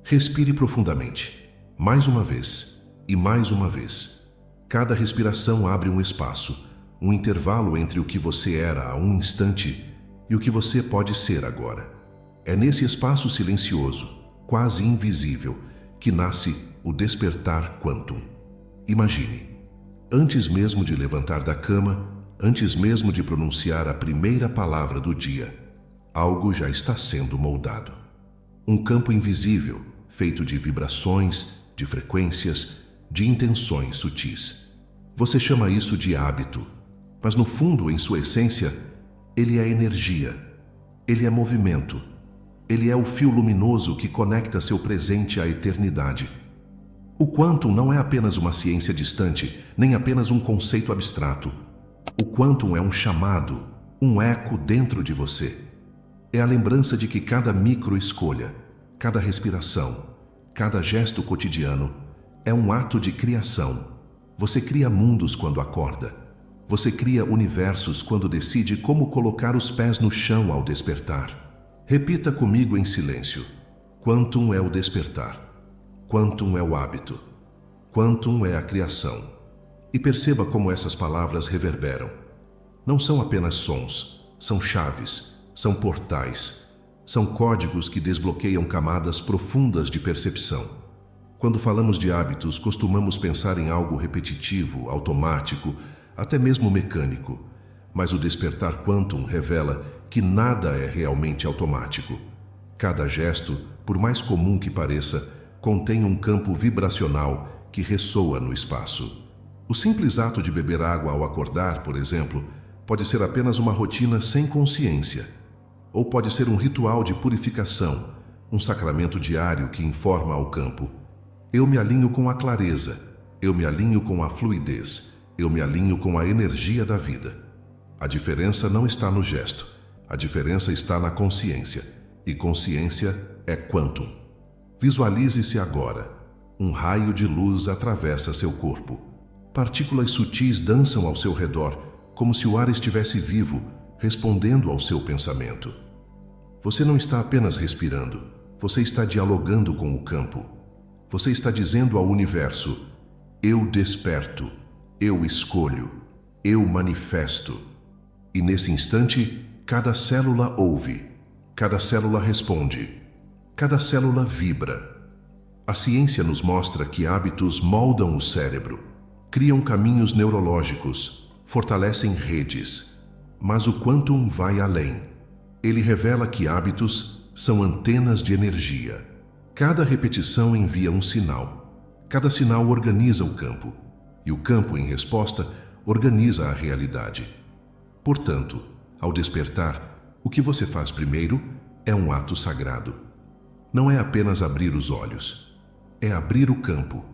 Respire profundamente, mais uma vez e mais uma vez. Cada respiração abre um espaço, um intervalo entre o que você era há um instante e o que você pode ser agora. É nesse espaço silencioso, quase invisível, que nasce o despertar quantum. Imagine, antes mesmo de levantar da cama, antes mesmo de pronunciar a primeira palavra do dia, algo já está sendo moldado. Um campo invisível, feito de vibrações, de frequências, de intenções sutis. Você chama isso de hábito, mas no fundo, em sua essência, ele é energia, ele é movimento, ele é o fio luminoso que conecta seu presente à eternidade. O quantum não é apenas uma ciência distante, nem apenas um conceito abstrato. O quantum é um chamado, um eco dentro de você. É a lembrança de que cada micro-escolha, cada respiração, cada gesto cotidiano é um ato de criação. Você cria mundos quando acorda. Você cria universos quando decide como colocar os pés no chão ao despertar. Repita comigo em silêncio. Quantum é o despertar. Quantum é o hábito. Quantum é a criação. E perceba como essas palavras reverberam. Não são apenas sons, são chaves, são portais. São códigos que desbloqueiam camadas profundas de percepção. Quando falamos de hábitos, costumamos pensar em algo repetitivo, automático, até mesmo mecânico. Mas o despertar quantum revela que nada é realmente automático. Cada gesto, por mais comum que pareça, contém um campo vibracional que ressoa no espaço. O simples ato de beber água ao acordar, por exemplo, pode ser apenas uma rotina sem consciência. Ou pode ser um ritual de purificação, um sacramento diário que informa ao campo. Eu me alinho com a clareza, eu me alinho com a fluidez, eu me alinho com a energia da vida. A diferença não está no gesto, a diferença está na consciência, e consciência é quantum. Visualize-se agora. Um raio de luz atravessa seu corpo. Partículas sutis dançam ao seu redor, como se o ar estivesse vivo, respondendo ao seu pensamento. Você não está apenas respirando, você está dialogando com o campo. Você está dizendo ao universo: eu desperto, eu escolho, eu manifesto. E nesse instante, cada célula ouve, cada célula responde, cada célula vibra. A ciência nos mostra que hábitos moldam o cérebro, criam caminhos neurológicos, fortalecem redes. Mas o quantum vai além. Ele revela que hábitos são antenas de energia. Cada repetição envia um sinal. Cada sinal organiza o campo. E o campo, em resposta, organiza a realidade. Portanto, ao despertar, o que você faz primeiro é um ato sagrado. Não é apenas abrir os olhos. É abrir o campo.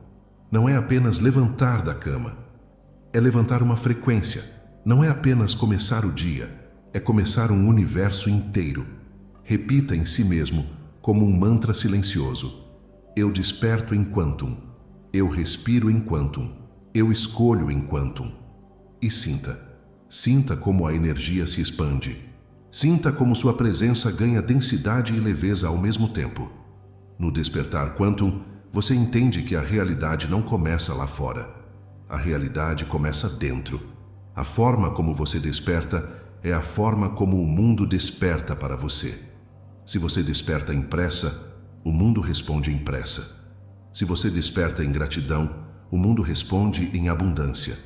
Não é apenas levantar da cama. É levantar uma frequência. Não é apenas começar o dia. É começar um universo inteiro. Repita em si mesmo, como um mantra silencioso: eu desperto em quantum. Eu respiro em quantum. Eu escolho em quantum. E sinta. Sinta como a energia se expande. Sinta como sua presença ganha densidade e leveza ao mesmo tempo. No despertar quantum, você entende que a realidade não começa lá fora. A realidade começa dentro. A forma como você desperta é a forma como o mundo desperta para você. Se você desperta em pressa, o mundo responde em pressa. Se você desperta em gratidão, o mundo responde em abundância.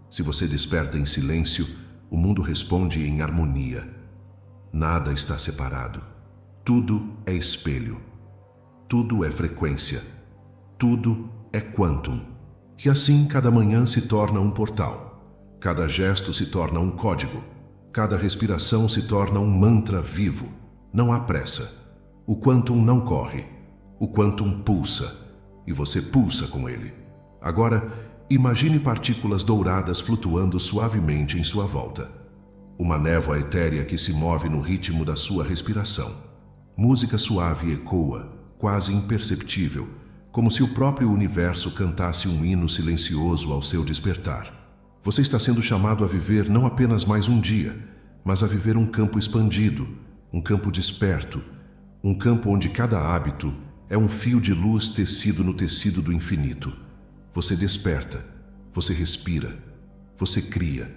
Se você desperta em silêncio, o mundo responde em harmonia. Nada está separado. Tudo é espelho. Tudo é frequência. Tudo é quantum. E assim cada manhã se torna um portal. Cada gesto se torna um código. Cada respiração se torna um mantra vivo. Não há pressa. O quantum não corre. O quantum pulsa. E você pulsa com ele. Agora, imagine partículas douradas flutuando suavemente em sua volta. Uma névoa etérea que se move no ritmo da sua respiração. Música suave ecoa, quase imperceptível, como se o próprio universo cantasse um hino silencioso ao seu despertar. Você está sendo chamado a viver não apenas mais um dia, mas a viver um campo expandido, um campo desperto, um campo onde cada hábito É um fio de luz tecido no tecido do infinito. Você desperta, você respira, você cria.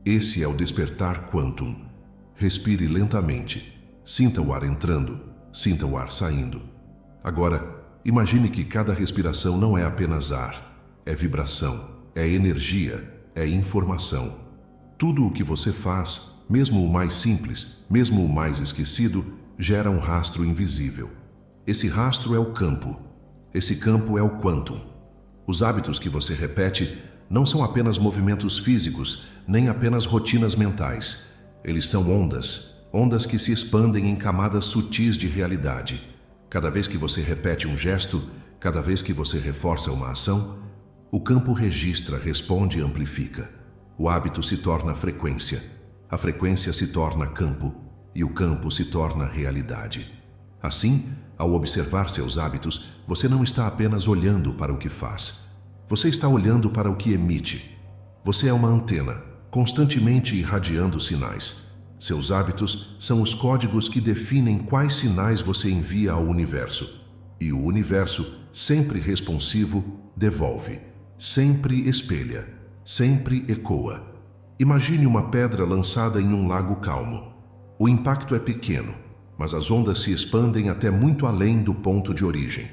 Esse é o despertar quantum. Respire lentamente. Sinta o ar entrando, sinta o ar saindo. Agora, imagine que cada respiração não é apenas ar, é vibração, é energia, é informação. Tudo o que você faz, mesmo o mais simples, mesmo o mais esquecido, gera um rastro invisível. Esse rastro é o campo. Esse campo é o quantum. Os hábitos que você repete não são apenas movimentos físicos, nem apenas rotinas mentais. Eles são ondas, ondas que se expandem em camadas sutis de realidade. Cada vez que você repete um gesto, cada vez que você reforça uma ação, o campo registra, responde e amplifica. O hábito se torna frequência. A frequência se torna campo e o campo se torna realidade. Assim, ao observar seus hábitos, você não está apenas olhando para o que faz. Você está olhando para o que emite. Você é uma antena, constantemente irradiando sinais. Seus hábitos são os códigos que definem quais sinais você envia ao universo. E o universo, sempre responsivo, devolve. Sempre espelha. Sempre ecoa. Imagine uma pedra lançada em um lago calmo. O impacto é pequeno, mas as ondas se expandem até muito além do ponto de origem.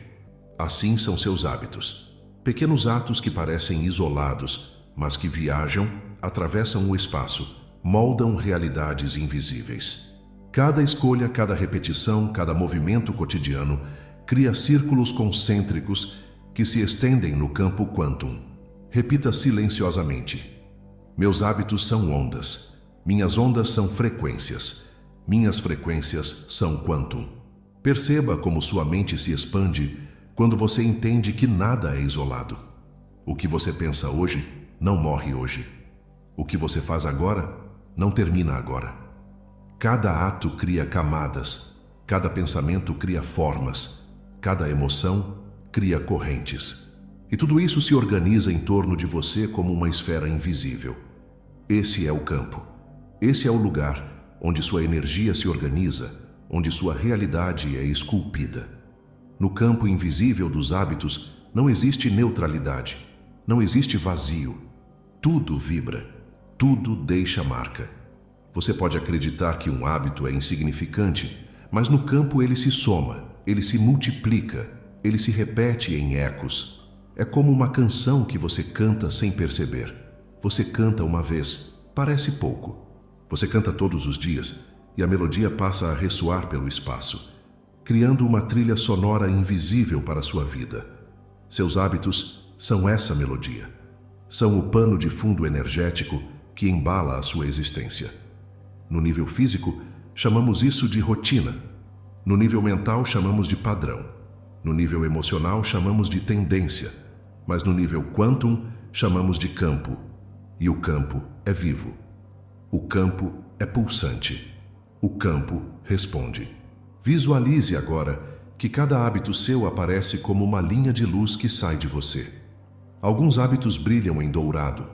Assim são seus hábitos. Pequenos atos que parecem isolados, mas que viajam, atravessam o espaço, moldam realidades invisíveis. Cada escolha, cada repetição, cada movimento cotidiano cria círculos concêntricos que se estendem no campo quantum. Repita silenciosamente. Meus hábitos são ondas. Minhas ondas são frequências. Minhas frequências são quantum. Perceba como sua mente se expande quando você entende que nada é isolado. O que você pensa hoje não morre hoje. O que você faz agora não termina agora. Cada ato cria camadas, cada pensamento cria formas, cada emoção cria correntes. E tudo isso se organiza em torno de você como uma esfera invisível. Esse é o campo. Esse é o lugar onde sua energia se organiza, onde sua realidade é esculpida. No campo invisível dos hábitos não existe neutralidade, não existe vazio. Tudo vibra, tudo deixa marca. Você pode acreditar que um hábito é insignificante, mas no campo ele se soma, ele se multiplica, ele se repete em ecos. É como uma canção que você canta sem perceber. Você canta uma vez, parece pouco. Você canta todos os dias e a melodia passa a ressoar pelo espaço, criando uma trilha sonora invisível para a sua vida. Seus hábitos são essa melodia. São o pano de fundo energético que embala a sua existência. No nível físico, chamamos isso de rotina. No nível mental, chamamos de padrão. No nível emocional, chamamos de tendência. Mas no nível quantum, chamamos de campo. E o campo é vivo. O campo é pulsante. O campo responde. Visualize agora que cada hábito seu aparece como uma linha de luz que sai de você. Alguns hábitos brilham em dourado,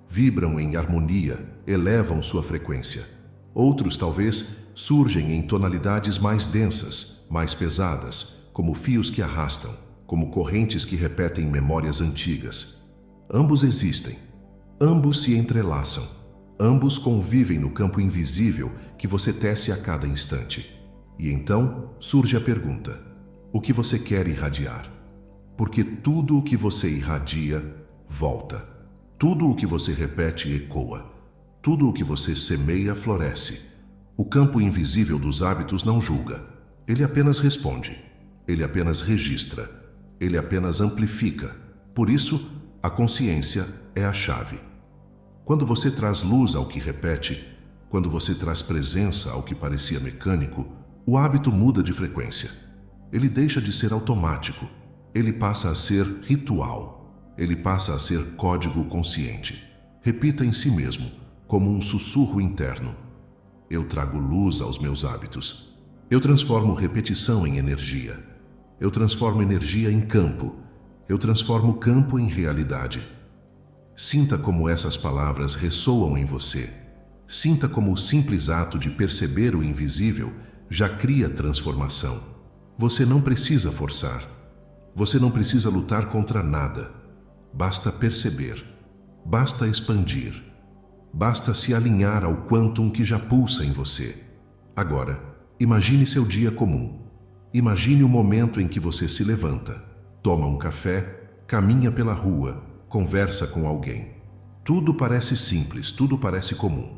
vibram em harmonia, elevam sua frequência. Outros, talvez, surgem em tonalidades mais densas, mais pesadas, como fios que arrastam, como correntes que repetem memórias antigas. Ambos existem. Ambos se entrelaçam. Ambos convivem no campo invisível que você tece a cada instante. E então surge a pergunta: o que você quer irradiar? Porque tudo o que você irradia, volta. Tudo o que você repete, ecoa. Tudo o que você semeia, floresce. O campo invisível dos hábitos não julga. Ele apenas responde. Ele apenas registra. Ele apenas amplifica. Por isso, a consciência é a chave. Quando você traz luz ao que repete, quando você traz presença ao que parecia mecânico, o hábito muda de frequência. Ele deixa de ser automático. Ele passa a ser ritual. Ele passa a ser código consciente. Repita em si mesmo, como um sussurro interno: eu trago luz aos meus hábitos. Eu transformo repetição em energia. Eu transformo energia em campo. Eu transformo campo em realidade. Sinta como essas palavras ressoam em você. Sinta como o simples ato de perceber o invisível já cria transformação. Você não precisa forçar. Você não precisa lutar contra nada. Basta perceber. Basta expandir. Basta se alinhar ao quantum que já pulsa em você. Agora, imagine seu dia comum. Imagine o momento em que você se levanta, toma um café, caminha pela rua, conversa com alguém. Tudo parece simples, tudo parece comum.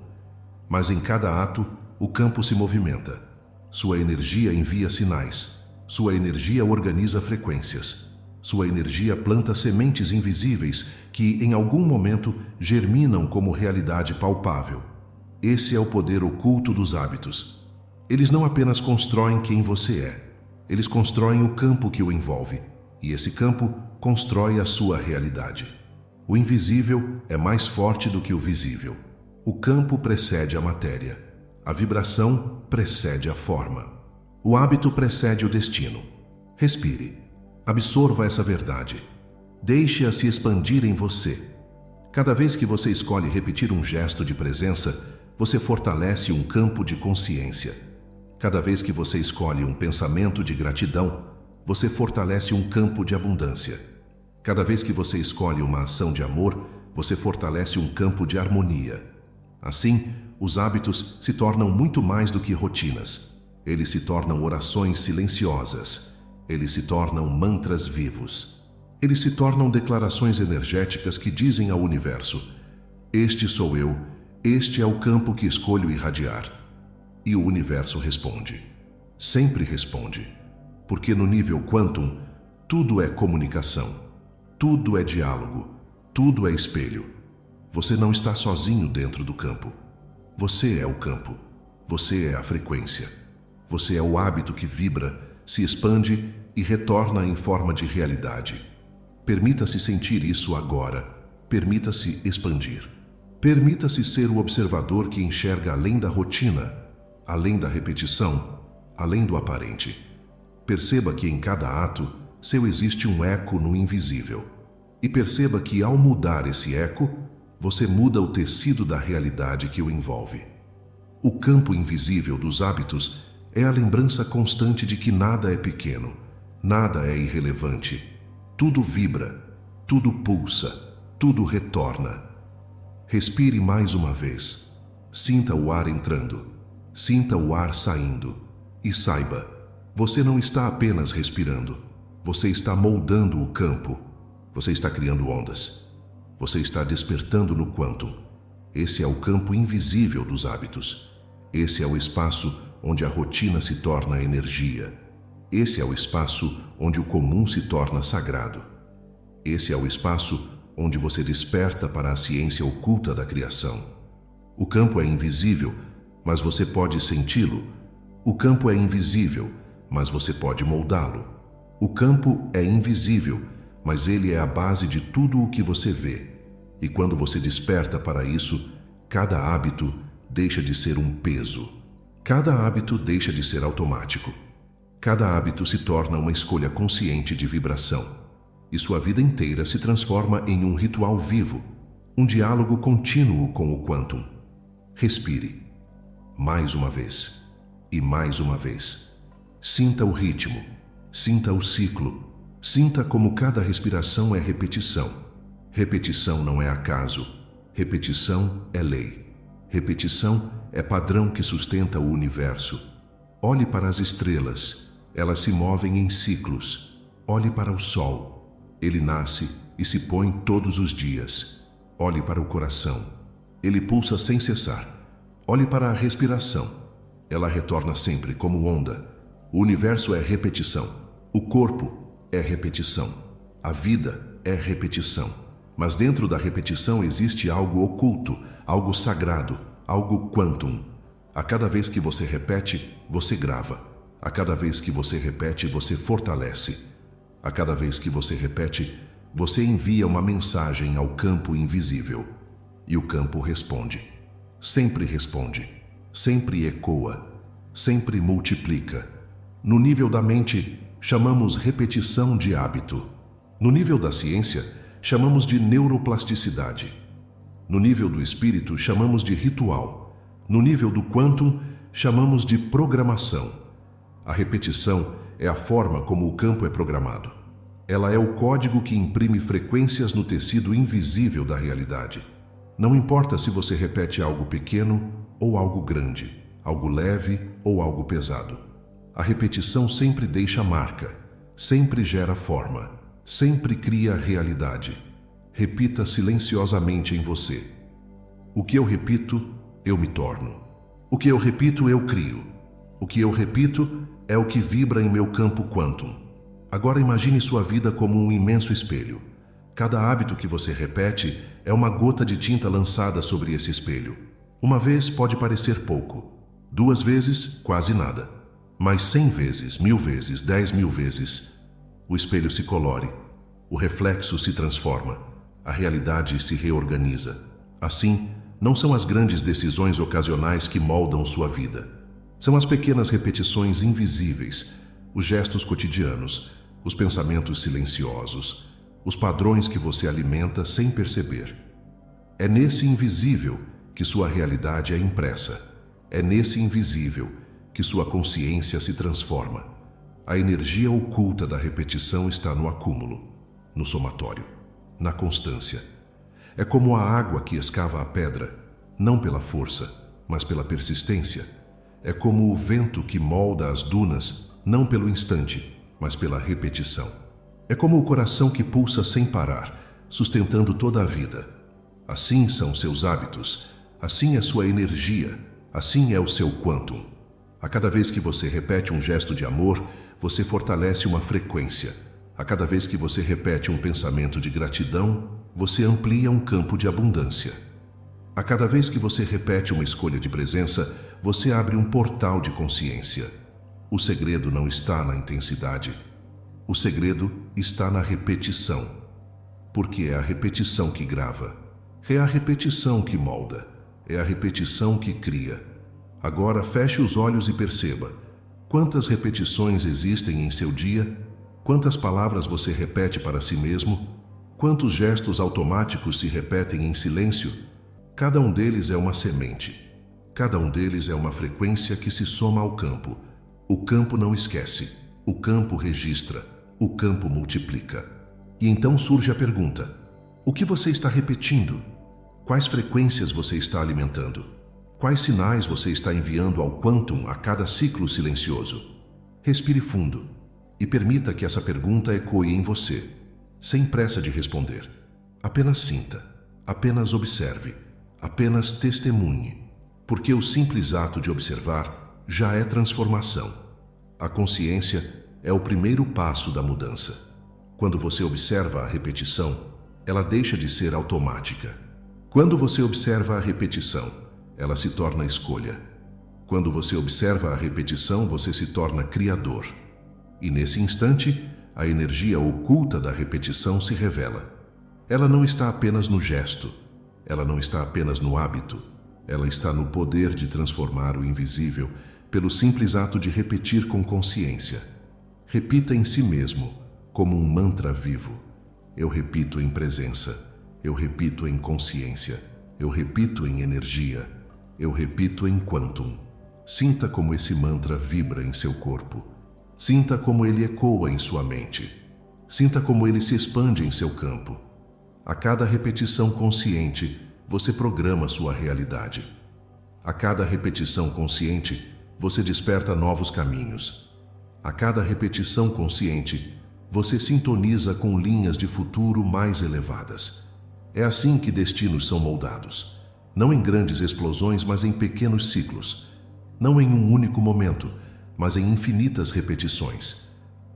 Mas em cada ato, o campo se movimenta. Sua energia envia sinais. Sua energia organiza frequências. Sua energia planta sementes invisíveis que, em algum momento, germinam como realidade palpável. Esse é o poder oculto dos hábitos. Eles não apenas constroem quem você é. Eles constroem o campo que o envolve. E esse campo constrói a sua realidade. O invisível é mais forte do que o visível. O campo precede a matéria. A vibração precede a forma. O hábito precede o destino. Respire. Absorva essa verdade. Deixe-a se expandir em você. Cada vez que você escolhe repetir um gesto de presença, você fortalece um campo de consciência. Cada vez que você escolhe um pensamento de gratidão, você fortalece um campo de abundância. Cada vez que você escolhe uma ação de amor, você fortalece um campo de harmonia. Assim, os hábitos se tornam muito mais do que rotinas. Eles se tornam orações silenciosas. Eles se tornam mantras vivos. Eles se tornam declarações energéticas que dizem ao universo: este sou eu, este é o campo que escolho irradiar. E o universo responde. Sempre responde. Porque no nível quantum, tudo é comunicação. Tudo é diálogo. Tudo é espelho. Você não está sozinho dentro do campo. Você é o campo. Você é a frequência. Você é o hábito que vibra, se expande e retorna em forma de realidade. Permita-se sentir isso agora. Permita-se expandir. Permita-se ser o observador que enxerga além da rotina, além da repetição, além do aparente. Perceba que em cada ato seu existe um eco no invisível. E perceba que ao mudar esse eco, você muda o tecido da realidade que o envolve. O campo invisível dos hábitos é a lembrança constante de que nada é pequeno, nada é irrelevante. Tudo vibra, tudo pulsa, tudo retorna. Respire mais uma vez. Sinta o ar entrando. Sinta o ar saindo. E saiba, você não está apenas respirando. Você está moldando o campo. Você está criando ondas. Você está despertando no quantum. Esse é o campo invisível dos hábitos. Esse é o espaço onde a rotina se torna energia. Esse é o espaço onde o comum se torna sagrado. Esse é o espaço onde você desperta para a ciência oculta da criação. O campo é invisível, mas você pode senti-lo. O campo é invisível, mas você pode moldá-lo. O campo é invisível, mas ele é a base de tudo o que você vê. E quando você desperta para isso, cada hábito deixa de ser um peso. Cada hábito deixa de ser automático. Cada hábito se torna uma escolha consciente de vibração. E sua vida inteira se transforma em um ritual vivo, um diálogo contínuo com o quantum. Respire. Mais uma vez. E mais uma vez. Sinta o ritmo. Sinta o ciclo. Sinta como cada respiração é repetição. Repetição não é acaso. Repetição é lei. Repetição é padrão que sustenta o universo. Olhe para as estrelas. Elas se movem em ciclos. Olhe para o sol. Ele nasce e se põe todos os dias. Olhe para o coração. Ele pulsa sem cessar. Olhe para a respiração. Ela retorna sempre como onda. O universo é repetição. O corpo é repetição. A vida é repetição. Mas dentro da repetição existe algo oculto, algo sagrado, algo quantum. A cada vez que você repete, você grava. A cada vez que você repete, você fortalece. A cada vez que você repete, você envia uma mensagem ao campo invisível. E o campo responde. Sempre responde. Sempre ecoa. Sempre multiplica. No nível da mente, chamamos repetição de hábito. No nível da ciência, chamamos de neuroplasticidade. No nível do espírito, chamamos de ritual. No nível do quantum, chamamos de programação. A repetição é a forma como o campo é programado. Ela é o código que imprime frequências no tecido invisível da realidade. Não importa se você repete algo pequeno ou algo grande, algo leve ou algo pesado. A repetição sempre deixa marca, sempre gera forma, sempre cria realidade. Repita silenciosamente em você. O que eu repito, eu me torno. O que eu repito, eu crio. O que eu repito é o que vibra em meu campo quantum. Agora imagine sua vida como um imenso espelho. Cada hábito que você repete é uma gota de tinta lançada sobre esse espelho. Uma vez pode parecer pouco, 2 vezes, quase nada. Mas 100 vezes, 1000 vezes, 10.000 vezes, o espelho se colore, o reflexo se transforma, a realidade se reorganiza. Assim, não são as grandes decisões ocasionais que moldam sua vida. São as pequenas repetições invisíveis, os gestos cotidianos, os pensamentos silenciosos, os padrões que você alimenta sem perceber. É nesse invisível que sua realidade é impressa. É nesse invisível que sua consciência se transforma. A energia oculta da repetição está no acúmulo, no somatório, na constância. É como a água que escava a pedra, não pela força, mas pela persistência. É como o vento que molda as dunas, não pelo instante, mas pela repetição. É como o coração que pulsa sem parar, sustentando toda a vida. Assim são seus hábitos, assim é sua energia, assim é o seu quantum. A cada vez que você repete um gesto de amor, você fortalece uma frequência. A cada vez que você repete um pensamento de gratidão, você amplia um campo de abundância. A cada vez que você repete uma escolha de presença, você abre um portal de consciência. O segredo não está na intensidade. O segredo está na repetição. Porque é a repetição que grava. É a repetição que molda. É a repetição que cria. Agora feche os olhos e perceba. Quantas repetições existem em seu dia? Quantas palavras você repete para si mesmo? Quantos gestos automáticos se repetem em silêncio? Cada um deles é uma semente. Cada um deles é uma frequência que se soma ao campo. O campo não esquece, o campo registra, o campo multiplica. E então surge a pergunta: o que você está repetindo? Quais frequências você está alimentando? Quais sinais você está enviando ao quantum a cada ciclo silencioso? Respire fundo e permita que essa pergunta ecoe em você, sem pressa de responder. Apenas sinta, apenas observe, apenas testemunhe, porque o simples ato de observar já é transformação. A consciência é o primeiro passo da mudança. Quando você observa a repetição, ela deixa de ser automática. Quando você observa a repetição, ela se torna escolha. Quando você observa a repetição, você se torna criador. E nesse instante, a energia oculta da repetição se revela. Ela não está apenas no gesto, ela não está apenas no hábito, ela está no poder de transformar o invisível pelo simples ato de repetir com consciência. Repita em si mesmo, como um mantra vivo. Eu repito em presença, eu repito em consciência, eu repito em energia, eu repito em quantum. Sinta como esse mantra vibra em seu corpo. Sinta como ele ecoa em sua mente. Sinta como ele se expande em seu campo. A cada repetição consciente, você programa sua realidade. A cada repetição consciente, você desperta novos caminhos. A cada repetição consciente, você sintoniza com linhas de futuro mais elevadas. É assim que destinos são moldados. Não em grandes explosões, mas em pequenos ciclos. Não em um único momento, mas em infinitas repetições.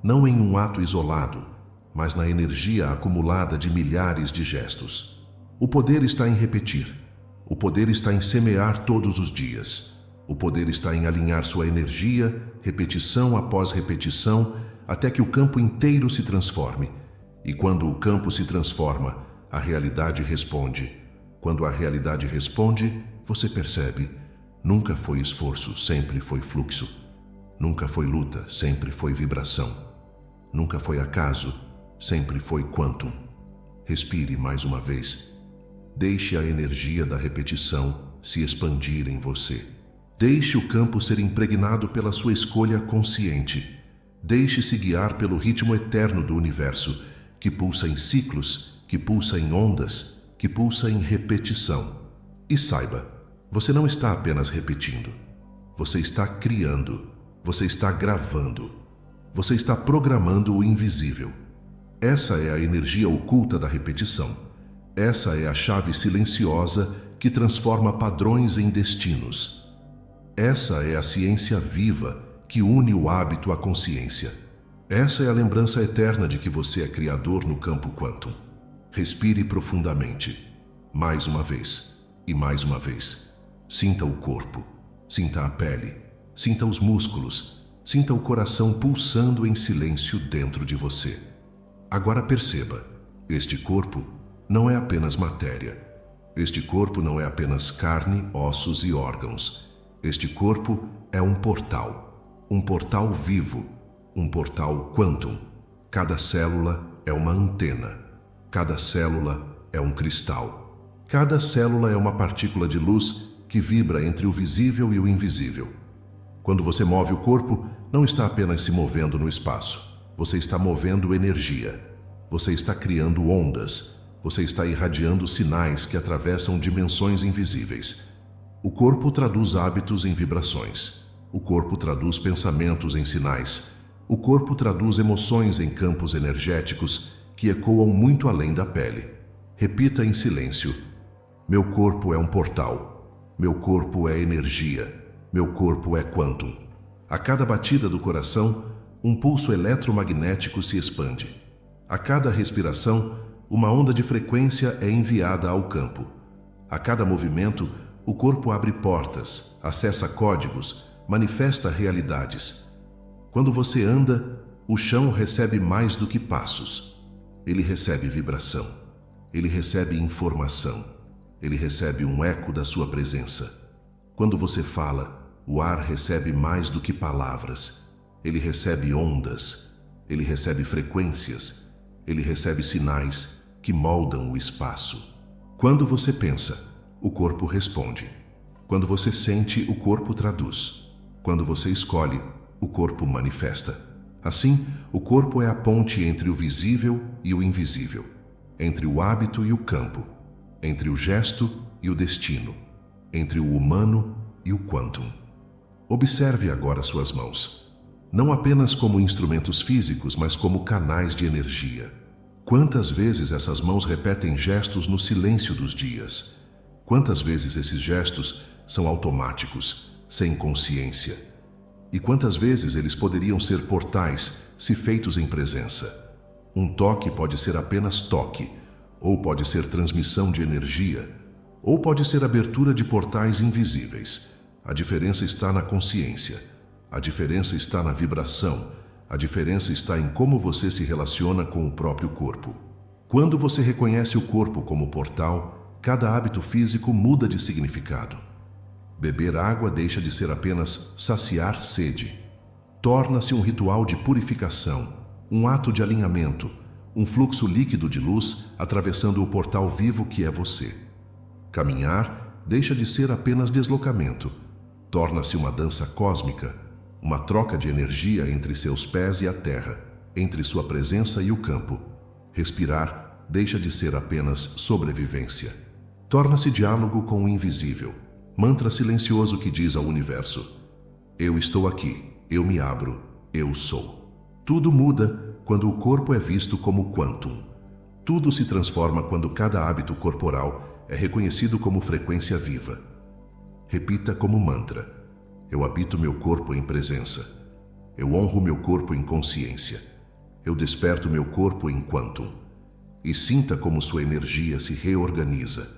Não em um ato isolado, mas na energia acumulada de milhares de gestos. O poder está em repetir. O poder está em semear todos os dias. O poder está em alinhar sua energia, repetição após repetição, até que o campo inteiro se transforme. E quando o campo se transforma, a realidade responde. Quando a realidade responde, você percebe. Nunca foi esforço, sempre foi fluxo. Nunca foi luta, sempre foi vibração. Nunca foi acaso, sempre foi quantum. Respire mais uma vez. Deixe a energia da repetição se expandir em você. Deixe o campo ser impregnado pela sua escolha consciente. Deixe-se guiar pelo ritmo eterno do universo, que pulsa em ciclos, que pulsa em ondas, que pulsa em repetição. E saiba, você não está apenas repetindo. Você está criando, você está gravando, você está programando o invisível. Essa é a energia oculta da repetição. Essa é a chave silenciosa que transforma padrões em destinos. Essa é a ciência viva que une o hábito à consciência. Essa é a lembrança eterna de que você é criador no campo quântum. Respire profundamente. Mais uma vez e mais uma vez. Sinta o corpo, sinta a pele, sinta os músculos, sinta o coração pulsando em silêncio dentro de você. Agora perceba, este corpo não é apenas matéria. Este corpo não é apenas carne, ossos e órgãos. Este corpo é um portal vivo, um portal quântum. Cada célula é uma antena. Cada célula é um cristal. Cada célula é uma partícula de luz que vibra entre o visível e o invisível. Quando você move o corpo, não está apenas se movendo no espaço. Você está movendo energia. Você está criando ondas. Você está irradiando sinais que atravessam dimensões invisíveis. O corpo traduz hábitos em vibrações. O corpo traduz pensamentos em sinais. O corpo traduz emoções em campos energéticos que ecoam muito além da pele. Repita em silêncio: meu corpo é um portal. Meu corpo é energia. Meu corpo é quântum. A cada batida do coração, um pulso eletromagnético se expande. A cada respiração, uma onda de frequência é enviada ao campo. A cada movimento, o corpo abre portas, acessa códigos, manifesta realidades. Quando você anda, o chão recebe mais do que passos. Ele recebe vibração. Ele recebe informação. Ele recebe um eco da sua presença. Quando você fala, o ar recebe mais do que palavras. Ele recebe ondas. Ele recebe frequências. Ele recebe sinais que moldam o espaço. Quando você pensa, o corpo responde. Quando você sente, o corpo traduz. Quando você escolhe, o corpo manifesta. Assim, o corpo é a ponte entre o visível e o invisível, entre o hábito e o campo, entre o gesto e o destino, entre o humano e o quântum. Observe agora suas mãos, não apenas como instrumentos físicos, mas como canais de energia. Quantas vezes essas mãos repetem gestos no silêncio dos dias? Quantas vezes esses gestos são automáticos, sem consciência? E quantas vezes eles poderiam ser portais se feitos em presença? Um toque pode ser apenas toque, ou pode ser transmissão de energia, ou pode ser abertura de portais invisíveis. A diferença está na consciência, a diferença está na vibração, a diferença está em como você se relaciona com o próprio corpo. Quando você reconhece o corpo como portal, cada hábito físico muda de significado. Beber água deixa de ser apenas saciar sede. Torna-se um ritual de purificação, um ato de alinhamento, um fluxo líquido de luz atravessando o portal vivo que é você. Caminhar deixa de ser apenas deslocamento. Torna-se uma dança cósmica, uma troca de energia entre seus pés e a terra, entre sua presença e o campo. Respirar deixa de ser apenas sobrevivência. Torna-se diálogo com o invisível, mantra silencioso que diz ao universo: eu estou aqui, eu me abro, eu sou. Tudo muda quando o corpo é visto como quântum. Tudo se transforma quando cada hábito corporal é reconhecido como frequência viva. Repita como mantra: eu habito meu corpo em presença. Eu honro meu corpo em consciência. Eu desperto meu corpo em quântum. E sinta como sua energia se reorganiza.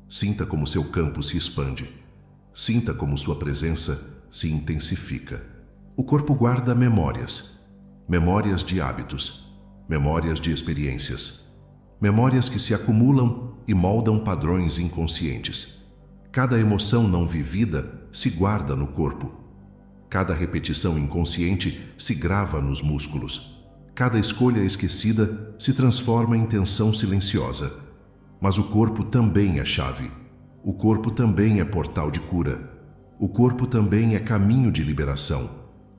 Sinta como seu campo se expande. Sinta como sua presença se intensifica. O corpo guarda memórias. Memórias de hábitos. Memórias de experiências. Memórias que se acumulam e moldam padrões inconscientes. Cada emoção não vivida se guarda no corpo. Cada repetição inconsciente se grava nos músculos. Cada escolha esquecida se transforma em tensão silenciosa. Mas o corpo também é chave. O corpo também é portal de cura. O corpo também é caminho de liberação.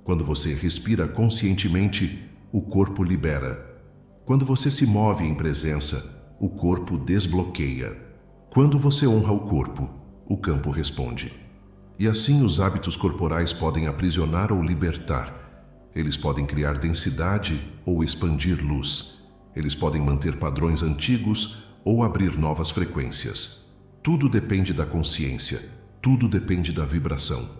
Quando você respira conscientemente, o corpo libera. Quando você se move em presença, o corpo desbloqueia. Quando você honra o corpo, o campo responde. E assim os hábitos corporais podem aprisionar ou libertar. Eles podem criar densidade ou expandir luz. Eles podem manter padrões antigos ou abrir novas frequências. Tudo depende da consciência. Tudo depende da vibração.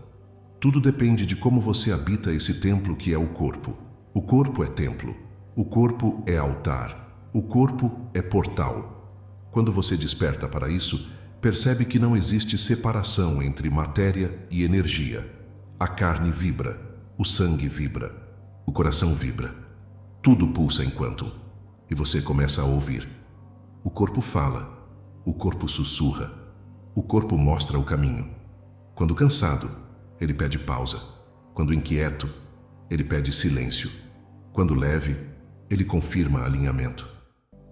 Tudo depende de como você habita esse templo que é o corpo. O corpo é templo. O corpo é altar. O corpo é portal. Quando você desperta para isso, percebe que não existe separação entre matéria e energia. A carne vibra, o sangue vibra, o coração vibra. Tudo pulsa em quantum. E você começa a ouvir. O corpo fala, o corpo sussurra, o corpo mostra o caminho. Quando cansado, ele pede pausa. Quando inquieto, ele pede silêncio. Quando leve, ele confirma alinhamento.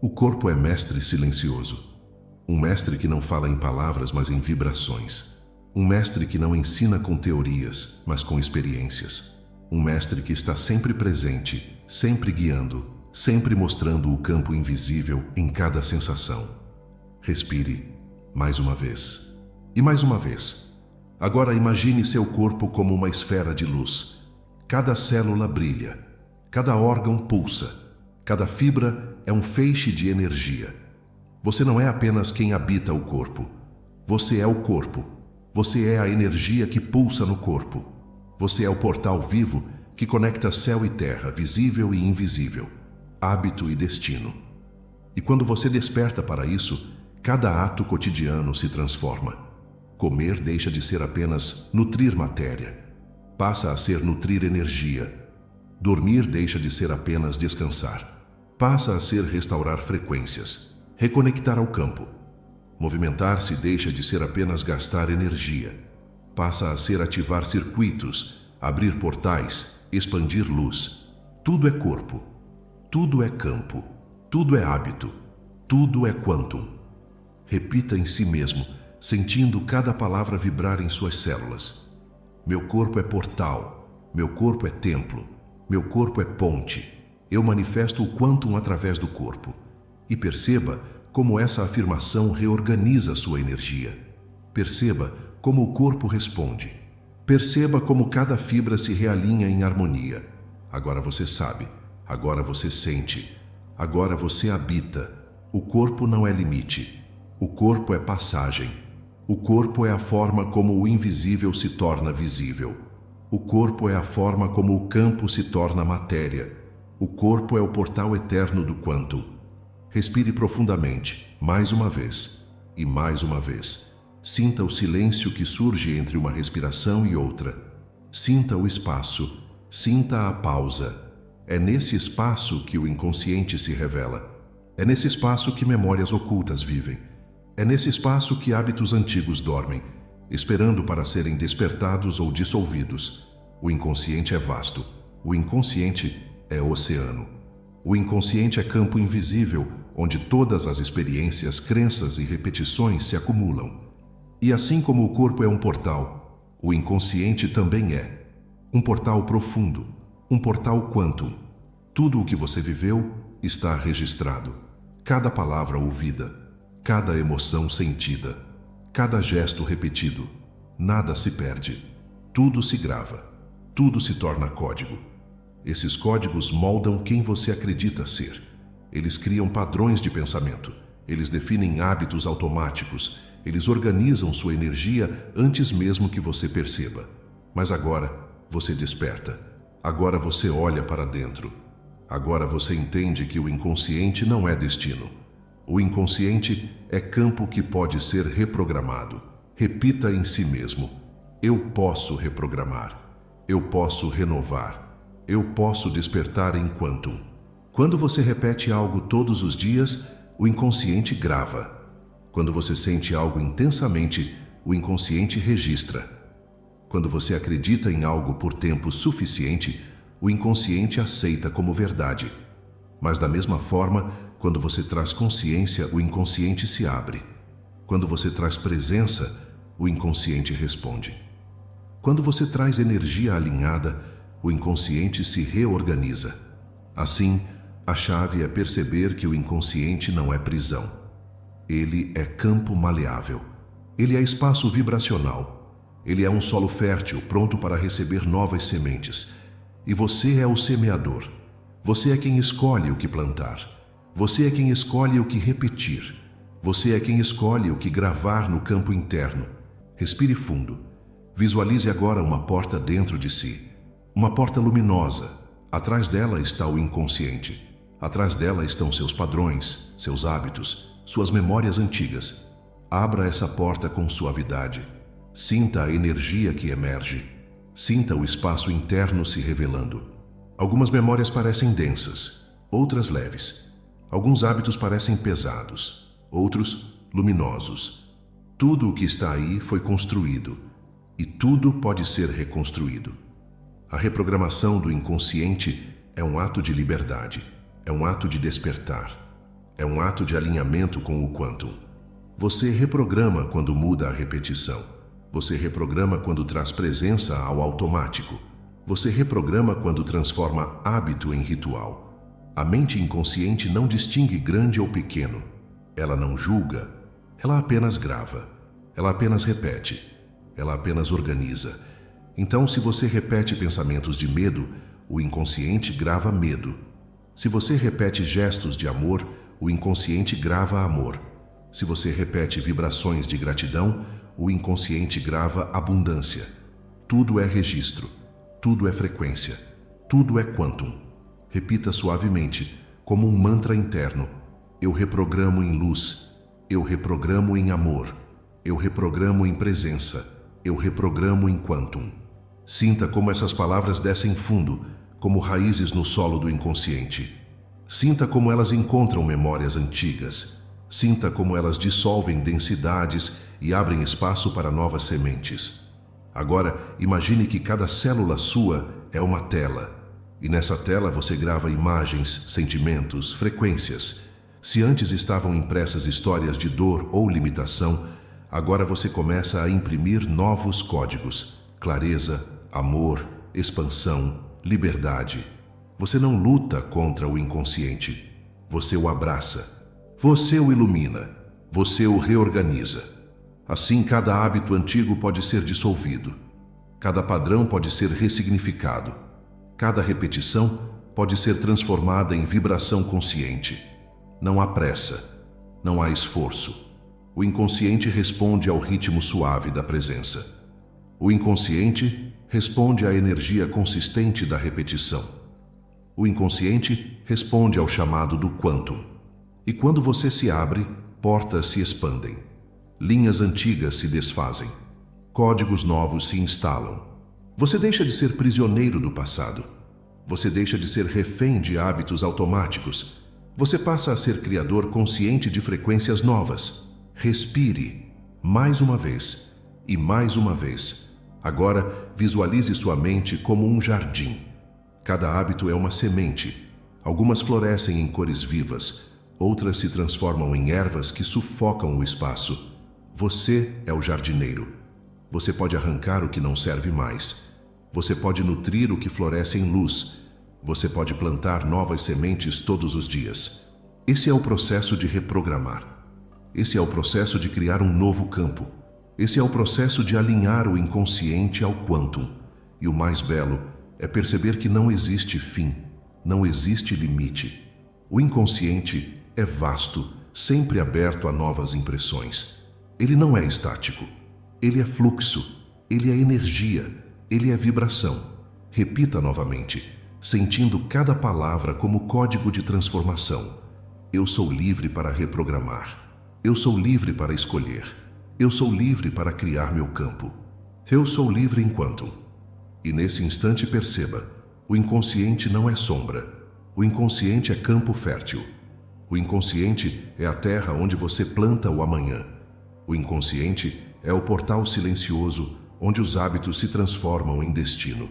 O corpo é mestre silencioso. Um mestre que não fala em palavras, mas em vibrações. Um mestre que não ensina com teorias, mas com experiências. Um mestre que está sempre presente, sempre guiando, sempre mostrando o campo invisível em cada sensação. Respire, mais uma vez. E mais uma vez. Agora imagine seu corpo como uma esfera de luz. Cada célula brilha. Cada órgão pulsa. Cada fibra é um feixe de energia. Você não é apenas quem habita o corpo. Você é o corpo. Você é a energia que pulsa no corpo. Você é o portal vivo que conecta céu e terra, visível e invisível, hábito e destino. E quando você desperta para isso, cada ato cotidiano se transforma. Comer deixa de ser apenas nutrir matéria. Passa a ser nutrir energia. Dormir deixa de ser apenas descansar. Passa a ser restaurar frequências. Reconectar ao campo. Movimentar-se deixa de ser apenas gastar energia. Passa a ser ativar circuitos, abrir portais, expandir luz. Tudo é corpo. Tudo é campo. Tudo é hábito. Tudo é quantum. Repita em si mesmo, sentindo cada palavra vibrar em suas células. Meu corpo é portal. Meu corpo é templo. Meu corpo é ponte. Eu manifesto o quantum através do corpo. E perceba como essa afirmação reorganiza sua energia. Perceba como o corpo responde. Perceba como cada fibra se realinha em harmonia. Agora você sabe. Agora você sente. Agora você habita. O corpo não é limite. O corpo é passagem. O corpo é a forma como o invisível se torna visível. O corpo é a forma como o campo se torna matéria. O corpo é o portal eterno do quantum. Respire profundamente, mais uma vez, e mais uma vez. Sinta o silêncio que surge entre uma respiração e outra. Sinta o espaço, sinta a pausa. É nesse espaço que o inconsciente se revela. É nesse espaço que memórias ocultas vivem. É nesse espaço que hábitos antigos dormem, esperando para serem despertados ou dissolvidos. O inconsciente é vasto. O inconsciente é oceano. O inconsciente é campo invisível, onde todas as experiências, crenças e repetições se acumulam. E assim como o corpo é um portal, o inconsciente também é. Um portal profundo, um portal quantum. Tudo o que você viveu está registrado. Cada palavra ouvida, cada emoção sentida, cada gesto repetido. Nada se perde. Tudo se grava. Tudo se torna código. Esses códigos moldam quem você acredita ser. Eles criam padrões de pensamento. Eles definem hábitos automáticos. Eles organizam sua energia antes mesmo que você perceba. Mas agora você desperta. Agora você olha para dentro. Agora você entende que o inconsciente não é destino. O inconsciente é campo que pode ser reprogramado. Repita em si mesmo: eu posso reprogramar. Eu posso renovar. Eu posso despertar em quantum. Quando você repete algo todos os dias, o inconsciente grava. Quando você sente algo intensamente, o inconsciente registra. Quando você acredita em algo por tempo suficiente, o inconsciente aceita como verdade. Mas da mesma forma, quando você traz consciência, o inconsciente se abre. Quando você traz presença, o inconsciente responde. Quando você traz energia alinhada, o inconsciente se reorganiza. Assim, a chave é perceber que o inconsciente não é prisão. Ele é campo maleável. Ele é espaço vibracional. Ele é um solo fértil, pronto para receber novas sementes. E você é o semeador. Você é quem escolhe o que plantar. Você é quem escolhe o que repetir. Você é quem escolhe o que gravar no campo interno. Respire fundo. Visualize agora uma porta dentro de si. Uma porta luminosa. Atrás dela está o inconsciente. Atrás dela estão seus padrões, seus hábitos, suas memórias antigas. Abra essa porta com suavidade. Sinta a energia que emerge. Sinta o espaço interno se revelando. Algumas memórias parecem densas, outras leves. Alguns hábitos parecem pesados, outros luminosos. Tudo o que está aí foi construído, e tudo pode ser reconstruído. A reprogramação do inconsciente é um ato de liberdade, é um ato de despertar, é um ato de alinhamento com o quantum. Você reprograma quando muda a repetição. Você reprograma quando traz presença ao automático. Você reprograma quando transforma hábito em ritual. A mente inconsciente não distingue grande ou pequeno. Ela não julga, ela apenas grava, ela apenas repete, ela apenas organiza. Então, se você repete pensamentos de medo, o inconsciente grava medo. Se você repete gestos de amor, o inconsciente grava amor. Se você repete vibrações de gratidão, o inconsciente grava abundância. Tudo é registro, tudo é frequência, tudo é quantum. Repita suavemente, como um mantra interno: eu reprogramo em luz, eu reprogramo em amor, eu reprogramo em presença, eu reprogramo em quantum. Sinta como essas palavras descem fundo, como raízes no solo do inconsciente. Sinta como elas encontram memórias antigas. Sinta como elas dissolvem densidades e abrem espaço para novas sementes. Agora, imagine que cada célula sua é uma tela. E nessa tela você grava imagens, sentimentos, frequências. Se antes estavam impressas histórias de dor ou limitação, agora você começa a imprimir novos códigos: clareza, amor, expansão, liberdade. Você não luta contra o inconsciente. Você o abraça. Você o ilumina. Você o reorganiza. Assim, cada hábito antigo pode ser dissolvido. Cada padrão pode ser ressignificado. Cada repetição pode ser transformada em vibração consciente. Não há pressa. Não há esforço. O inconsciente responde ao ritmo suave da presença. O inconsciente responde à energia consistente da repetição. O inconsciente responde ao chamado do quantum. E quando você se abre, portas se expandem. Linhas antigas se desfazem. Códigos novos se instalam. Você deixa de ser prisioneiro do passado. Você deixa de ser refém de hábitos automáticos. Você passa a ser criador consciente de frequências novas. Respire. Mais uma vez. E mais uma vez. Agora, visualize sua mente como um jardim. Cada hábito é uma semente. Algumas florescem em cores vivas, outras se transformam em ervas que sufocam o espaço. Você é o jardineiro. Você pode arrancar o que não serve mais. Você pode nutrir o que floresce em luz. Você pode plantar novas sementes todos os dias. Esse é o processo de reprogramar. Esse é o processo de criar um novo campo. Esse é o processo de alinhar o inconsciente ao quantum. E o mais belo é perceber que não existe fim, não existe limite. O inconsciente é vasto, sempre aberto a novas impressões. Ele não é estático. Ele é fluxo, ele é energia, ele é vibração. Repita novamente, sentindo cada palavra como código de transformação. Eu sou livre para reprogramar. Eu sou livre para escolher. Eu sou livre para criar meu campo. Eu sou livre em quantum. E nesse instante perceba, o inconsciente não é sombra. O inconsciente é campo fértil. O inconsciente é a terra onde você planta o amanhã. O inconsciente é o portal silencioso onde os hábitos se transformam em destino.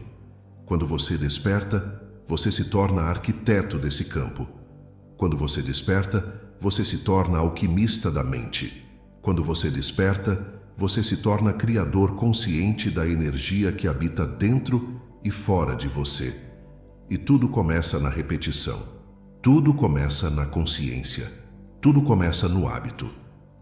Quando você desperta, você se torna arquiteto desse campo. Quando você desperta, você se torna alquimista da mente. Quando você desperta, você se torna criador consciente da energia que habita dentro e fora de você. E tudo começa na repetição. Tudo começa na consciência. Tudo começa no hábito.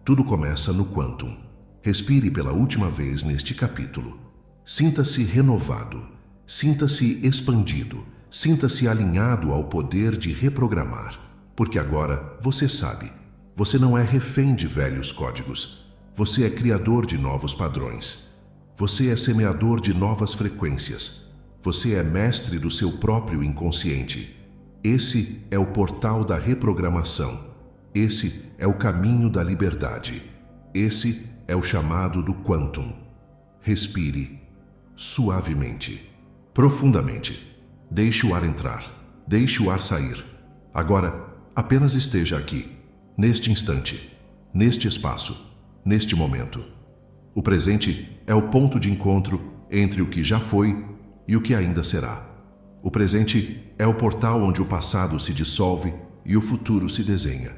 Tudo começa no quantum. Respire pela última vez neste capítulo. Sinta-se renovado. Sinta-se expandido. Sinta-se alinhado ao poder de reprogramar. Porque agora você sabe. Você não é refém de velhos códigos. Você é criador de novos padrões. Você é semeador de novas frequências. Você é mestre do seu próprio inconsciente. Esse é o portal da reprogramação. Esse é o caminho da liberdade. Esse é o chamado do quantum. Respire suavemente, profundamente. Deixe o ar entrar. Deixe o ar sair. Agora, apenas esteja aqui, neste instante, neste espaço, neste momento. O presente é o ponto de encontro entre o que já foi e o que ainda será. O presente é o portal onde o passado se dissolve e o futuro se desenha.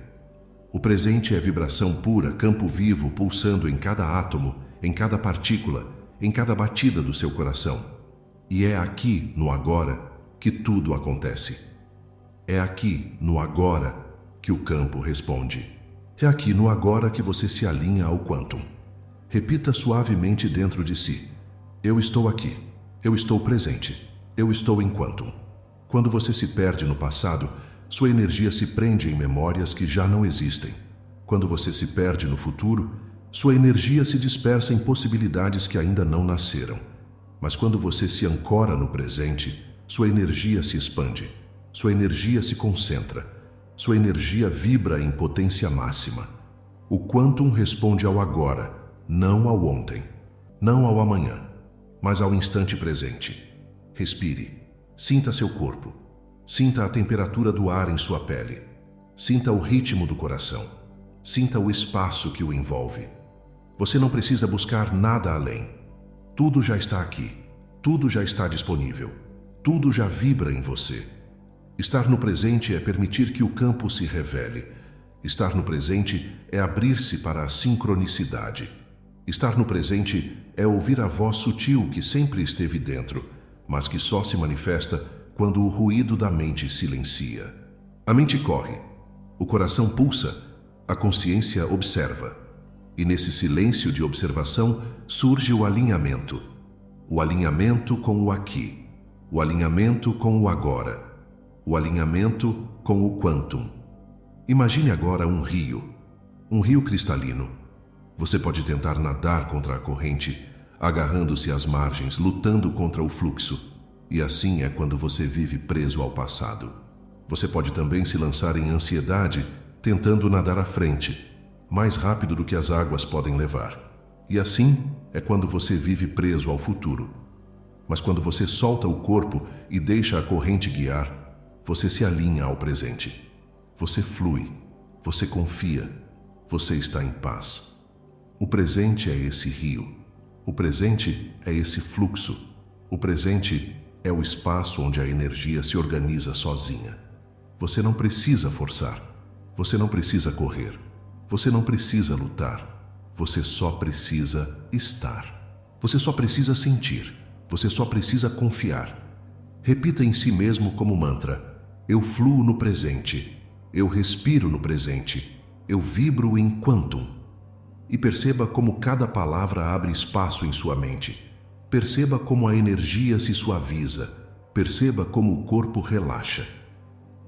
O presente é vibração pura, campo vivo pulsando em cada átomo, em cada partícula, em cada batida do seu coração. E é aqui, no agora, que tudo acontece. É aqui, no agora, que o campo responde. É aqui, no agora, que você se alinha ao quantum. Repita suavemente dentro de si. Eu estou aqui. Eu estou presente. Eu estou em quantum. Quando você se perde no passado, sua energia se prende em memórias que já não existem. Quando você se perde no futuro, sua energia se dispersa em possibilidades que ainda não nasceram. Mas quando você se ancora no presente, sua energia se expande. Sua energia se concentra. Sua energia vibra em potência máxima. O quantum responde ao agora, não ao ontem, não ao amanhã, mas ao instante presente. Respire. Sinta seu corpo. Sinta a temperatura do ar em sua pele. Sinta o ritmo do coração. Sinta o espaço que o envolve. Você não precisa buscar nada além. Tudo já está aqui. Tudo já está disponível. Tudo já vibra em você. Estar no presente é permitir que o campo se revele. Estar no presente é abrir-se para a sincronicidade. Estar no presente é ouvir a voz sutil que sempre esteve dentro, mas que só se manifesta quando o ruído da mente silencia. A mente corre, o coração pulsa, a consciência observa. E nesse silêncio de observação surge o alinhamento. O alinhamento com o aqui. O alinhamento com o agora. O alinhamento com o quantum. Imagine agora um rio cristalino. Você pode tentar nadar contra a corrente, agarrando-se às margens, lutando contra o fluxo. E assim é quando você vive preso ao passado. Você pode também se lançar em ansiedade, tentando nadar à frente, mais rápido do que as águas podem levar. E assim é quando você vive preso ao futuro. Mas quando você solta o corpo e deixa a corrente guiar, você se alinha ao presente. Você flui, você confia, você está em paz. O presente é esse rio. O presente é esse fluxo. O presente é o espaço onde a energia se organiza sozinha. Você não precisa forçar. Você não precisa correr. Você não precisa lutar. Você só precisa estar. Você só precisa sentir. Você só precisa confiar. Repita em si mesmo como mantra: eu fluo no presente. Eu respiro no presente. Eu vibro em quantum. E perceba como cada palavra abre espaço em sua mente. Perceba como a energia se suaviza. Perceba como o corpo relaxa.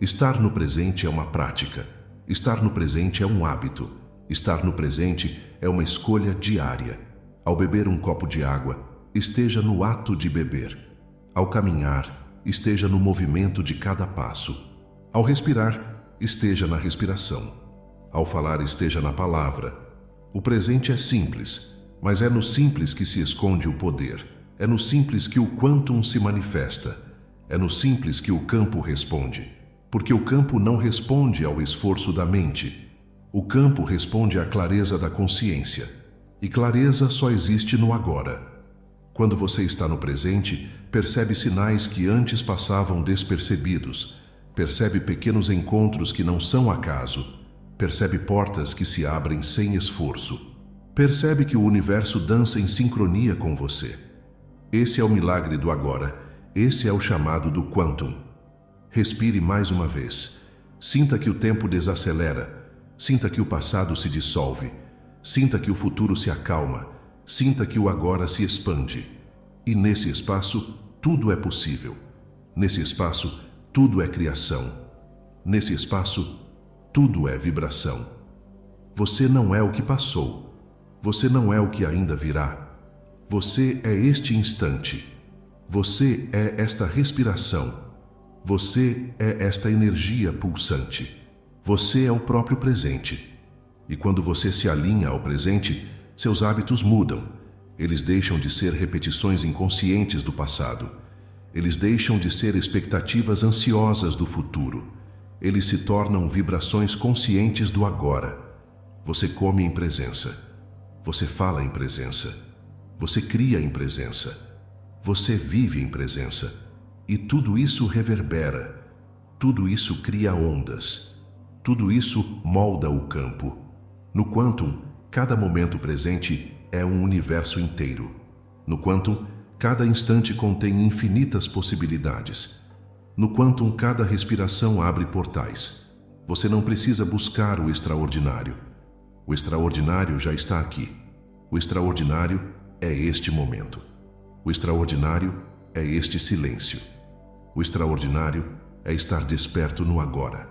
Estar no presente é uma prática. Estar no presente é um hábito. Estar no presente é uma escolha diária. Ao beber um copo de água, esteja no ato de beber. Ao caminhar, esteja no movimento de cada passo. Ao respirar, esteja na respiração. Ao falar, esteja na palavra. O presente é simples, mas é no simples que se esconde o poder. É no simples que o quantum se manifesta. É no simples que o campo responde. Porque o campo não responde ao esforço da mente. O campo responde à clareza da consciência. E clareza só existe no agora. Quando você está no presente, percebe sinais que antes passavam despercebidos. Percebe pequenos encontros que não são acaso. Percebe portas que se abrem sem esforço. Percebe que o universo dança em sincronia com você. Esse é o milagre do agora. Esse é o chamado do Quantum. Respire mais uma vez. Sinta que o tempo desacelera. Sinta que o passado se dissolve. Sinta que o futuro se acalma. Sinta que o agora se expande. E nesse espaço, tudo é possível. Nesse espaço, tudo é criação. Nesse espaço, tudo é vibração. Você não é o que passou. Você não é o que ainda virá. Você é este instante. Você é esta respiração. Você é esta energia pulsante. Você é o próprio presente. E quando você se alinha ao presente, seus hábitos mudam. Eles deixam de ser repetições inconscientes do passado. Eles deixam de ser expectativas ansiosas do futuro. Eles se tornam vibrações conscientes do agora. Você come em presença. Você fala em presença. Você cria em presença. Você vive em presença. E tudo isso reverbera. Tudo isso cria ondas. Tudo isso molda o campo. No Quantum, cada momento presente é um universo inteiro. No Quantum, cada instante contém infinitas possibilidades. No Quantum, cada respiração abre portais. Você não precisa buscar o extraordinário. O extraordinário já está aqui. O extraordinário é este momento. O extraordinário é este silêncio. O extraordinário é estar desperto no agora.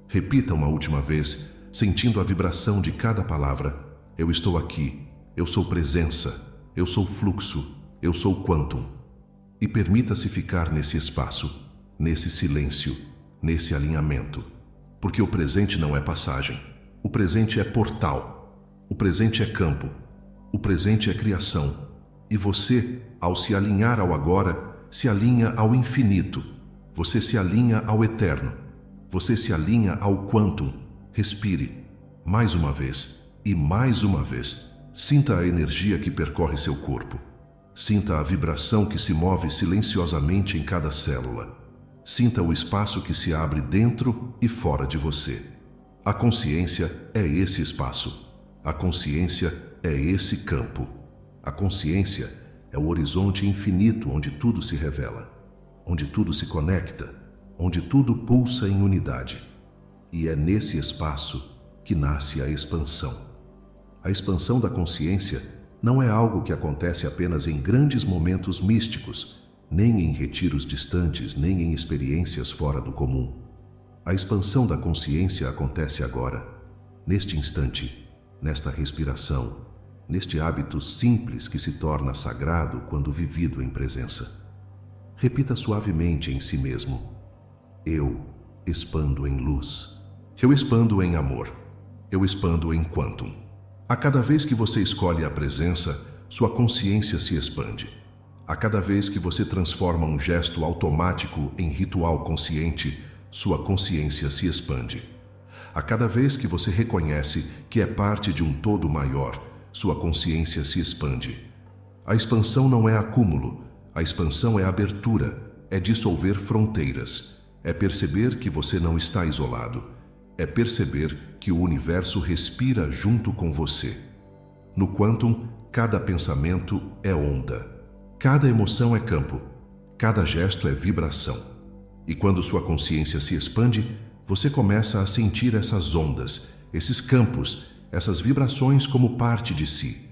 Repita uma última vez, sentindo a vibração de cada palavra. Eu estou aqui. Eu sou presença. Eu sou fluxo. Eu sou Quantum. E permita-se ficar nesse espaço, nesse silêncio, nesse alinhamento. Porque o presente não é passagem. O presente é portal. O presente é campo. O presente é criação. E você, ao se alinhar ao agora, se alinha ao infinito. Você se alinha ao eterno. Você se alinha ao Quantum. Respire. Mais uma vez. E mais uma vez. Sinta a energia que percorre seu corpo. Sinta a vibração que se move silenciosamente em cada célula. Sinta o espaço que se abre dentro e fora de você. A consciência é esse espaço. A consciência é esse campo. A consciência é o horizonte infinito onde tudo se revela, onde tudo se conecta, onde tudo pulsa em unidade. E é nesse espaço que nasce a expansão. A expansão da consciência não é algo que acontece apenas em grandes momentos místicos, nem em retiros distantes, nem em experiências fora do comum. A expansão da consciência acontece agora, neste instante, nesta respiração, neste hábito simples que se torna sagrado quando vivido em presença. Repita suavemente em si mesmo. Eu expando em luz. Eu expando em amor. Eu expando em Quantum. A cada vez que você escolhe a presença, sua consciência se expande. A cada vez que você transforma um gesto automático em ritual consciente, sua consciência se expande. A cada vez que você reconhece que é parte de um todo maior, sua consciência se expande. A expansão não é acúmulo, a expansão é abertura, é dissolver fronteiras, é perceber que você não está isolado, é perceber que o universo respira junto com você. No Quantum, cada pensamento é onda, cada emoção é campo, cada gesto é vibração. E quando sua consciência se expande, você começa a sentir essas ondas, esses campos, essas vibrações como parte de si.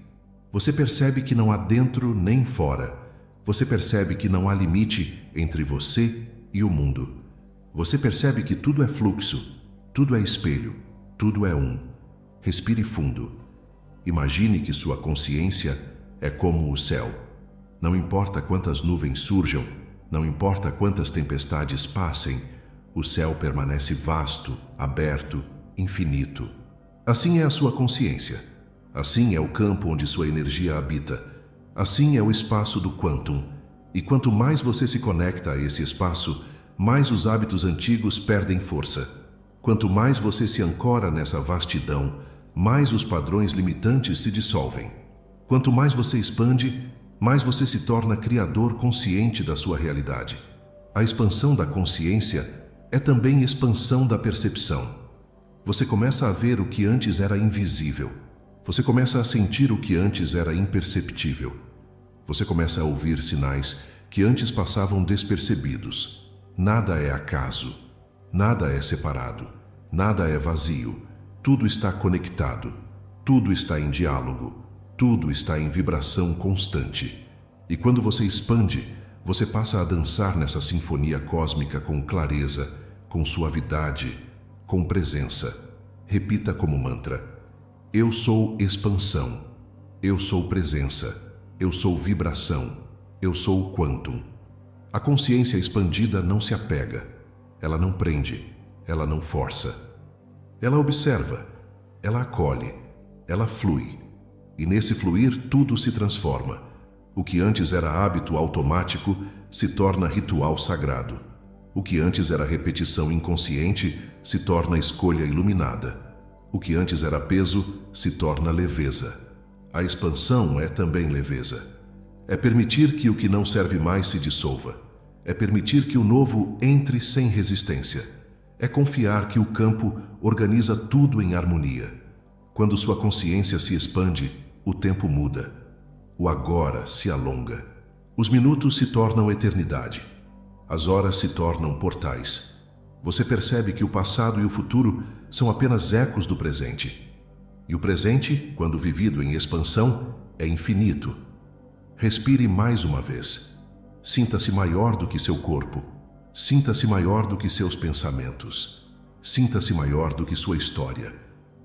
Você percebe que não há dentro nem fora. Você percebe que não há limite entre você e o mundo. Você percebe que tudo é fluxo, tudo é espelho, tudo é um. Respire fundo. Imagine que sua consciência é como o céu. Não importa quantas nuvens surjam, não importa quantas tempestades passem, o céu permanece vasto, aberto, infinito. Assim é a sua consciência. Assim é o campo onde sua energia habita. Assim é o espaço do Quantum. E quanto mais você se conecta a esse espaço, mais os hábitos antigos perdem força. Quanto mais você se ancora nessa vastidão, mais os padrões limitantes se dissolvem. Quanto mais você expande, mais você se torna criador consciente da sua realidade. A expansão da consciência é também expansão da percepção. Você começa a ver o que antes era invisível. Você começa a sentir o que antes era imperceptível. Você começa a ouvir sinais que antes passavam despercebidos. Nada é acaso, nada é separado, nada é vazio. Tudo está conectado, tudo está em diálogo, tudo está em vibração constante. E quando você expande, você passa a dançar nessa sinfonia cósmica com clareza, com suavidade, com presença. Repita como mantra: eu sou expansão, eu sou presença, eu sou vibração, eu sou quantum. A consciência expandida não se apega, ela não prende, ela não força. Ela observa, ela acolhe, ela flui. E nesse fluir tudo se transforma. O que antes era hábito automático se torna ritual sagrado. O que antes era repetição inconsciente se torna escolha iluminada. O que antes era peso se torna leveza. A expansão é também leveza. É permitir que o que não serve mais se dissolva. É permitir que o novo entre sem resistência. É confiar que o campo organiza tudo em harmonia. Quando sua consciência se expande, o tempo muda. O agora se alonga. Os minutos se tornam eternidade. As horas se tornam portais. Você percebe que o passado e o futuro são apenas ecos do presente. E o presente, quando vivido em expansão, é infinito. Respire mais uma vez. Sinta-se maior do que seu corpo. Sinta-se maior do que seus pensamentos. Sinta-se maior do que sua história.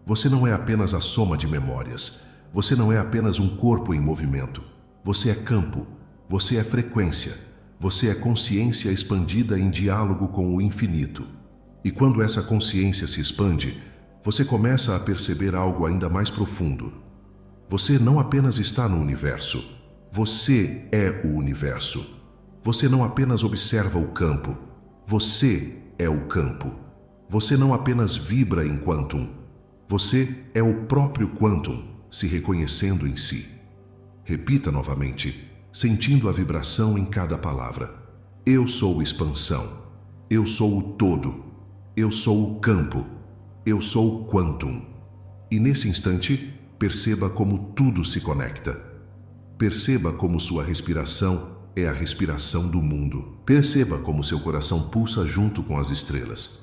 Você não é apenas a soma de memórias. Você não é apenas um corpo em movimento. Você é campo. Você é frequência. Você é consciência expandida em diálogo com o infinito. E quando essa consciência se expande, você começa a perceber algo ainda mais profundo. Você não apenas está no universo. Você é o universo. Você não apenas observa o campo. Você é o campo. Você não apenas vibra em quantum. Você é o próprio quantum, se reconhecendo em si. Repita novamente, sentindo a vibração em cada palavra. Eu sou expansão. Eu sou o todo. Eu sou o campo. Eu sou o quantum. E nesse instante, perceba como tudo se conecta. Perceba como sua respiração é a respiração do mundo. Perceba como seu coração pulsa junto com as estrelas.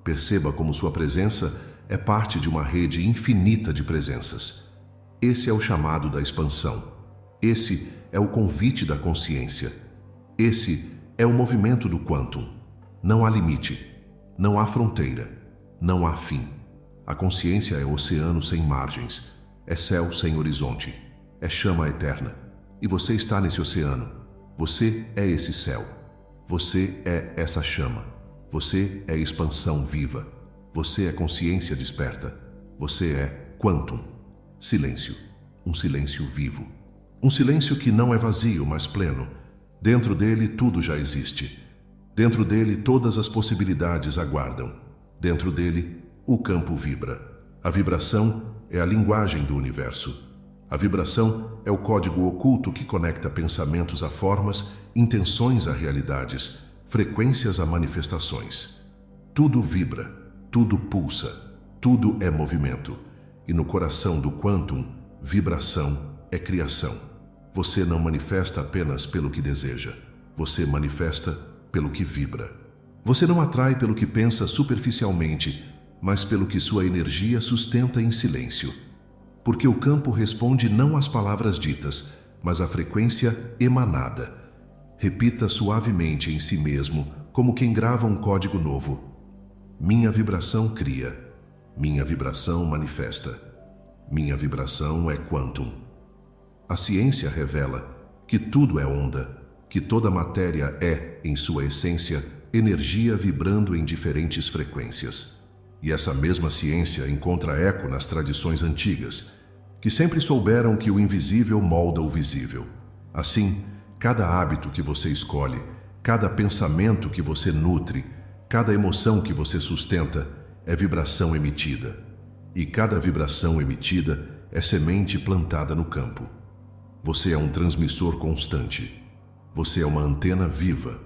Perceba como sua presença é parte de uma rede infinita de presenças. Esse é o chamado da expansão. Esse é o convite da consciência. Esse é o movimento do quantum. Não há limite, não há fronteira, não há fim. A consciência é oceano sem margens, é céu sem horizonte, é chama eterna. E você está nesse oceano. Você é esse céu. Você é essa chama. Você é expansão viva. Você é consciência desperta. Você é quantum. Silêncio. Um silêncio vivo. Um silêncio que não é vazio, mas pleno. Dentro dele tudo já existe. Dentro dele todas as possibilidades aguardam. Dentro dele o campo vibra. A vibração é a linguagem do universo. A vibração é o código oculto que conecta pensamentos a formas, intenções a realidades, frequências a manifestações. Tudo vibra, tudo pulsa, tudo é movimento. E no coração do quantum, vibração é criação. Você não manifesta apenas pelo que deseja. Você manifesta pelo que vibra. Você não atrai pelo que pensa superficialmente, mas pelo que sua energia sustenta em silêncio. Porque o campo responde não às palavras ditas, mas à frequência emanada. Repita suavemente em si mesmo, como quem grava um código novo. Minha vibração cria. Minha vibração manifesta. Minha vibração é quantum. A ciência revela que tudo é onda, que toda matéria é, em sua essência, energia vibrando em diferentes frequências. E essa mesma ciência encontra eco nas tradições antigas, que sempre souberam que o invisível molda o visível. Assim, cada hábito que você escolhe, cada pensamento que você nutre, cada emoção que você sustenta é vibração emitida. E cada vibração emitida é semente plantada no campo. Você é um transmissor constante. Você é uma antena viva.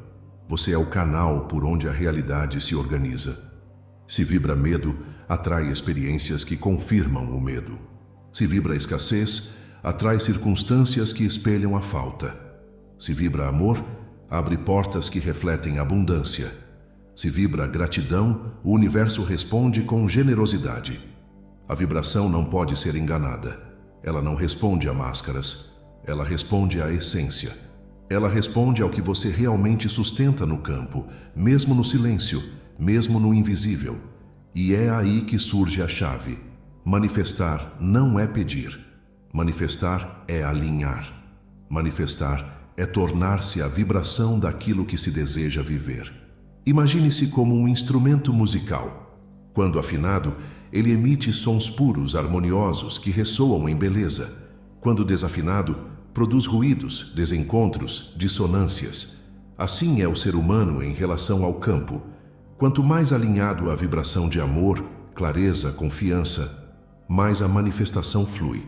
Você é o canal por onde a realidade se organiza. Se vibra medo, atrai experiências que confirmam o medo. Se vibra escassez, atrai circunstâncias que espelham a falta. Se vibra amor, abre portas que refletem abundância. Se vibra gratidão, o universo responde com generosidade. A vibração não pode ser enganada. Ela não responde a máscaras. Ela responde à essência. Ela responde ao que você realmente sustenta no campo, mesmo no silêncio, mesmo no invisível. E é aí que surge a chave. Manifestar não é pedir. Manifestar é alinhar. Manifestar é tornar-se a vibração daquilo que se deseja viver. Imagine-se como um instrumento musical. Quando afinado, ele emite sons puros, harmoniosos, que ressoam em beleza. Quando desafinado, produz ruídos, desencontros, dissonâncias. Assim é o ser humano em relação ao campo. Quanto mais alinhado à vibração de amor, clareza, confiança, mais a manifestação flui.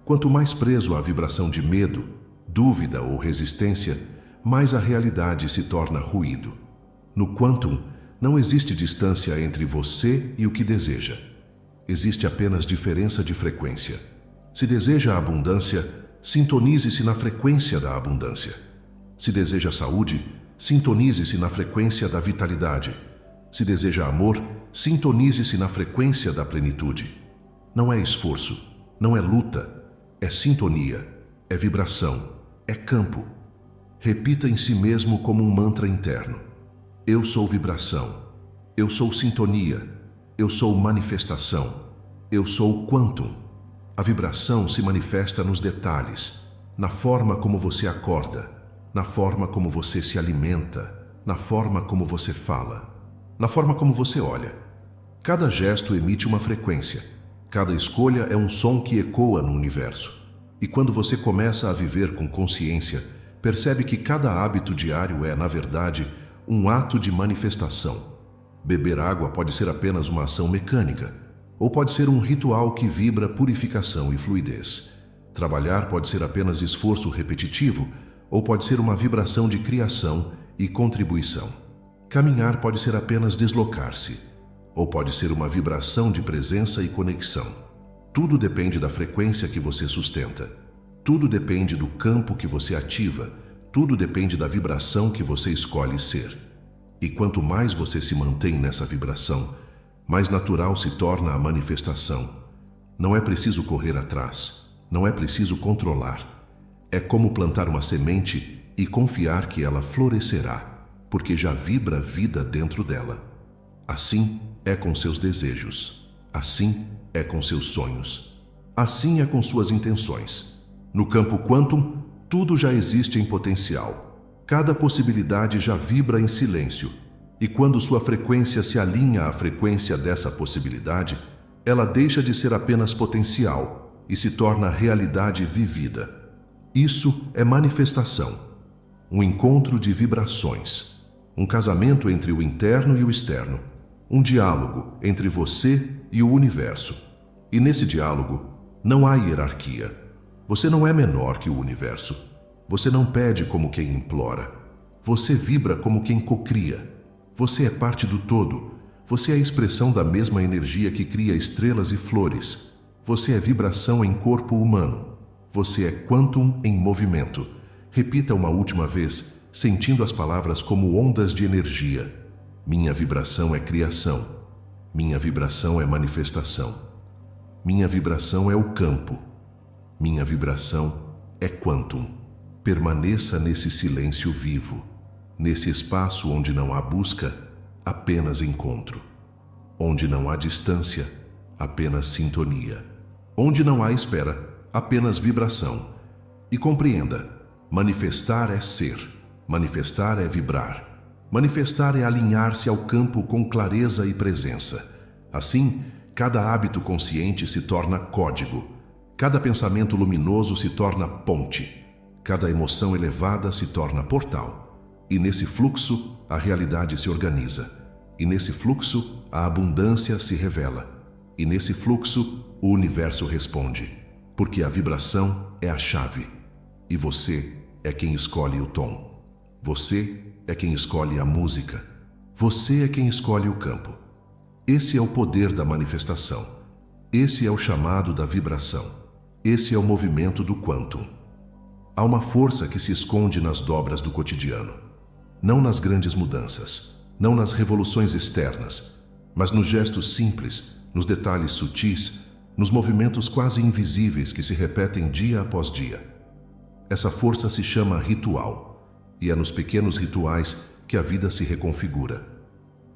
Quanto mais preso à vibração de medo, dúvida ou resistência, mais a realidade se torna ruído. No Quantum, não existe distância entre você e o que deseja. Existe apenas diferença de frequência. Se deseja a abundância, sintonize-se na frequência da abundância. Se deseja saúde, sintonize-se na frequência da vitalidade. Se deseja amor, sintonize-se na frequência da plenitude. Não é esforço, não é luta, é sintonia, é vibração, é campo. Repita em si mesmo como um mantra interno. Eu sou vibração, eu sou sintonia, eu sou manifestação, eu sou quantum. A vibração se manifesta nos detalhes, na forma como você acorda, na forma como você se alimenta, na forma como você fala, na forma como você olha. Cada gesto emite uma frequência, cada escolha é um som que ecoa no universo. E quando você começa a viver com consciência, percebe que cada hábito diário é, na verdade, um ato de manifestação. Beber água pode ser apenas uma ação mecânica, ou pode ser um ritual que vibra purificação e fluidez. Trabalhar pode ser apenas esforço repetitivo, ou pode ser uma vibração de criação e contribuição. Caminhar pode ser apenas deslocar-se, ou pode ser uma vibração de presença e conexão. Tudo depende da frequência que você sustenta. Tudo depende do campo que você ativa. Tudo depende da vibração que você escolhe ser. E quanto mais você se mantém nessa vibração, mais natural se torna a manifestação. Não é preciso correr atrás, não é preciso controlar. É como plantar uma semente e confiar que ela florescerá, porque já vibra vida dentro dela. Assim é com seus desejos. Assim é com seus sonhos. Assim é com suas intenções. No campo Quantum, tudo já existe em potencial. Cada possibilidade já vibra em silêncio. E quando sua frequência se alinha à frequência dessa possibilidade, ela deixa de ser apenas potencial e se torna realidade vivida. Isso é manifestação. Um encontro de vibrações. Um casamento entre o interno e o externo. Um diálogo entre você e o universo. E nesse diálogo, não há hierarquia. Você não é menor que o universo. Você não pede como quem implora. Você vibra como quem cocria. Você é parte do todo. Você é a expressão da mesma energia que cria estrelas e flores. Você é vibração em corpo humano. Você é quantum em movimento. Repita uma última vez, sentindo as palavras como ondas de energia. Minha vibração é criação. Minha vibração é manifestação. Minha vibração é o campo. Minha vibração é quantum. Permaneça nesse silêncio vivo, nesse espaço onde não há busca, apenas encontro. Onde não há distância, apenas sintonia. Onde não há espera, apenas vibração. E compreenda, manifestar é ser, manifestar é vibrar. Manifestar é alinhar-se ao campo com clareza e presença. Assim, cada hábito consciente se torna código. Cada pensamento luminoso se torna ponte. Cada emoção elevada se torna portal. E nesse fluxo, a realidade se organiza. E nesse fluxo, a abundância se revela. E nesse fluxo, o universo responde. Porque a vibração é a chave. E você é quem escolhe o tom. Você é quem escolhe a música. Você é quem escolhe o campo. Esse é o poder da manifestação. Esse é o chamado da vibração. Esse é o movimento do quantum. Há uma força que se esconde nas dobras do cotidiano. não nas grandes mudanças, não nas revoluções externas, mas nos gestos simples, nos detalhes sutis, nos movimentos quase invisíveis que se repetem dia após dia. Essa força se chama ritual, e é nos pequenos rituais que a vida se reconfigura.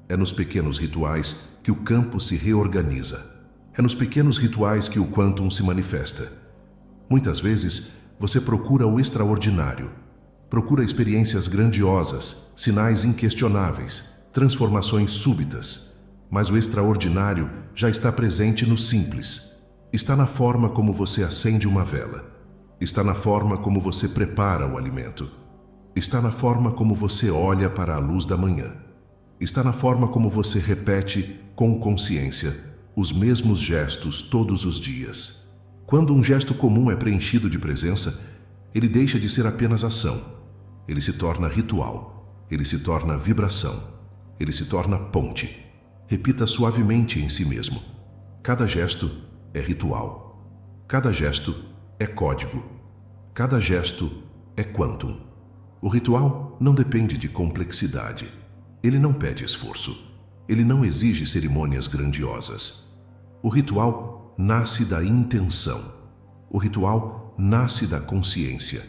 É nos pequenos rituais que o campo se reorganiza. É nos pequenos rituais que o quantum se manifesta. Muitas vezes, você procura o extraordinário, procura experiências grandiosas, sinais inquestionáveis, transformações súbitas. Mas o extraordinário já está presente no simples. Está na forma como você acende uma vela. Está na forma como você prepara o alimento. Está na forma como você olha para a luz da manhã. Está na forma como você repete, com consciência, os mesmos gestos todos os dias. Quando um gesto comum é preenchido de presença, ele deixa de ser apenas ação. Ele se torna ritual. Ele se torna vibração. Ele se torna ponte. Repita suavemente em si mesmo. Cada gesto é ritual. Cada gesto é código. Cada gesto é quantum. O ritual não depende de complexidade. Ele não pede esforço. Ele não exige cerimônias grandiosas. O ritual nasce da intenção. O ritual nasce da consciência.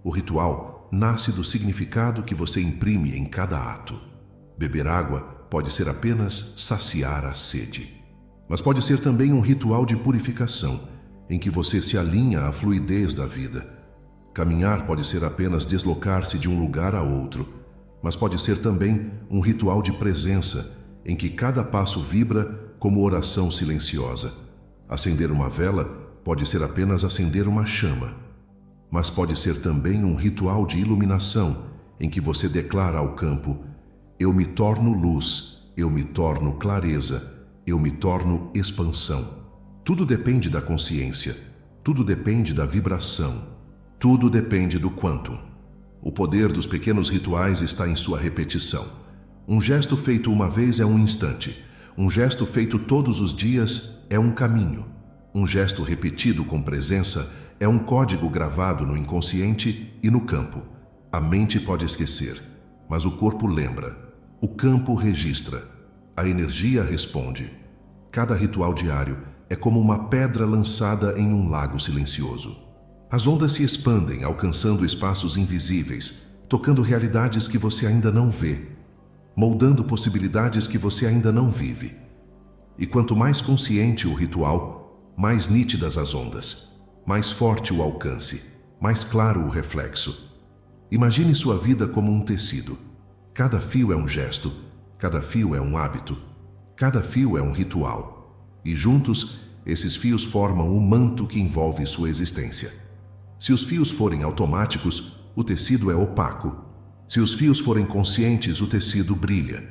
O ritual nasce do significado que você imprime em cada ato. Beber água pode ser apenas saciar a sede. Mas pode ser também um ritual de purificação, em que você se alinha à fluidez da vida. Caminhar pode ser apenas deslocar-se de um lugar a outro, mas pode ser também um ritual de presença, em que cada passo vibra como oração silenciosa. Acender uma vela pode ser apenas acender uma chama, mas pode ser também um ritual de iluminação, em que você declara ao campo: eu me torno luz, eu me torno clareza, eu me torno expansão. Tudo depende da consciência, tudo depende da vibração, tudo depende do quantum. O poder dos pequenos rituais está em sua repetição. Um gesto feito uma vez é um instante. Um gesto feito todos os dias é um caminho. Um gesto repetido com presença é um código gravado no inconsciente e no campo. A mente pode esquecer, mas o corpo lembra. O campo registra. A energia responde. Cada ritual diário é como uma pedra lançada em um lago silencioso. As ondas se expandem, alcançando espaços invisíveis, tocando realidades que você ainda não vê, moldando possibilidades que você ainda não vive. E quanto mais consciente o ritual, mais nítidas as ondas, mais forte o alcance, mais claro o reflexo. Imagine sua vida como um tecido. Cada fio é um gesto, cada fio é um hábito, cada fio é um ritual. E juntos, esses fios formam o manto que envolve sua existência. Se os fios forem automáticos, o tecido é opaco. Se os fios forem conscientes, o tecido brilha.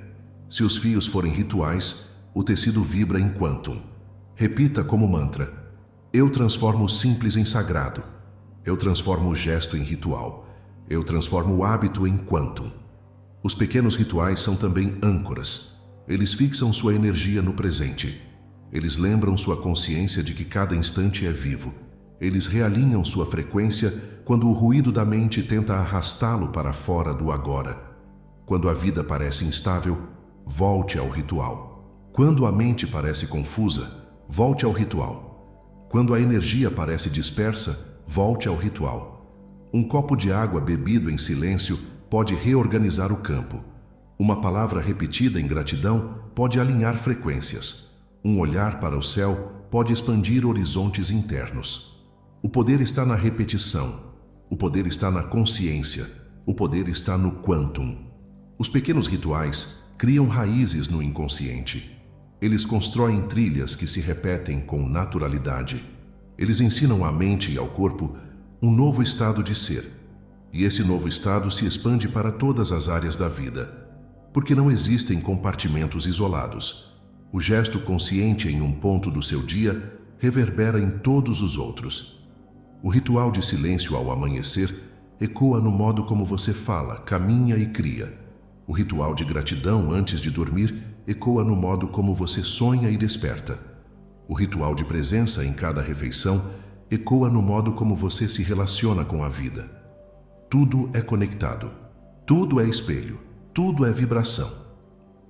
Se os fios forem rituais, o tecido vibra em quantum. Repita como mantra: eu transformo o simples em sagrado. Eu transformo o gesto em ritual. Eu transformo o hábito em quantum. Os pequenos rituais são também âncoras. Eles fixam sua energia no presente. Eles lembram sua consciência de que cada instante é vivo. Eles realinham sua frequência quando o ruído da mente tenta arrastá-lo para fora do agora. Quando a vida parece instável, volte ao ritual. Quando a mente parece confusa, volte ao ritual. Quando a energia parece dispersa, volte ao ritual. Um copo de água bebido em silêncio pode reorganizar o campo. Uma palavra repetida em gratidão pode alinhar frequências. Um olhar para o céu pode expandir horizontes internos. O poder está na repetição. O poder está na consciência. O poder está no quantum. Os pequenos rituais criam raízes no inconsciente. Eles constroem trilhas que se repetem com naturalidade. Eles ensinam à mente e ao corpo um novo estado de ser. E esse novo estado se expande para todas as áreas da vida, porque não existem compartimentos isolados. O gesto consciente em um ponto do seu dia reverbera em todos os outros. O ritual de silêncio ao amanhecer ecoa no modo como você fala, caminha e cria. O ritual de gratidão antes de dormir ecoa no modo como você sonha e desperta. O ritual de presença em cada refeição ecoa no modo como você se relaciona com a vida. Tudo é conectado. Tudo é espelho, tudo é vibração.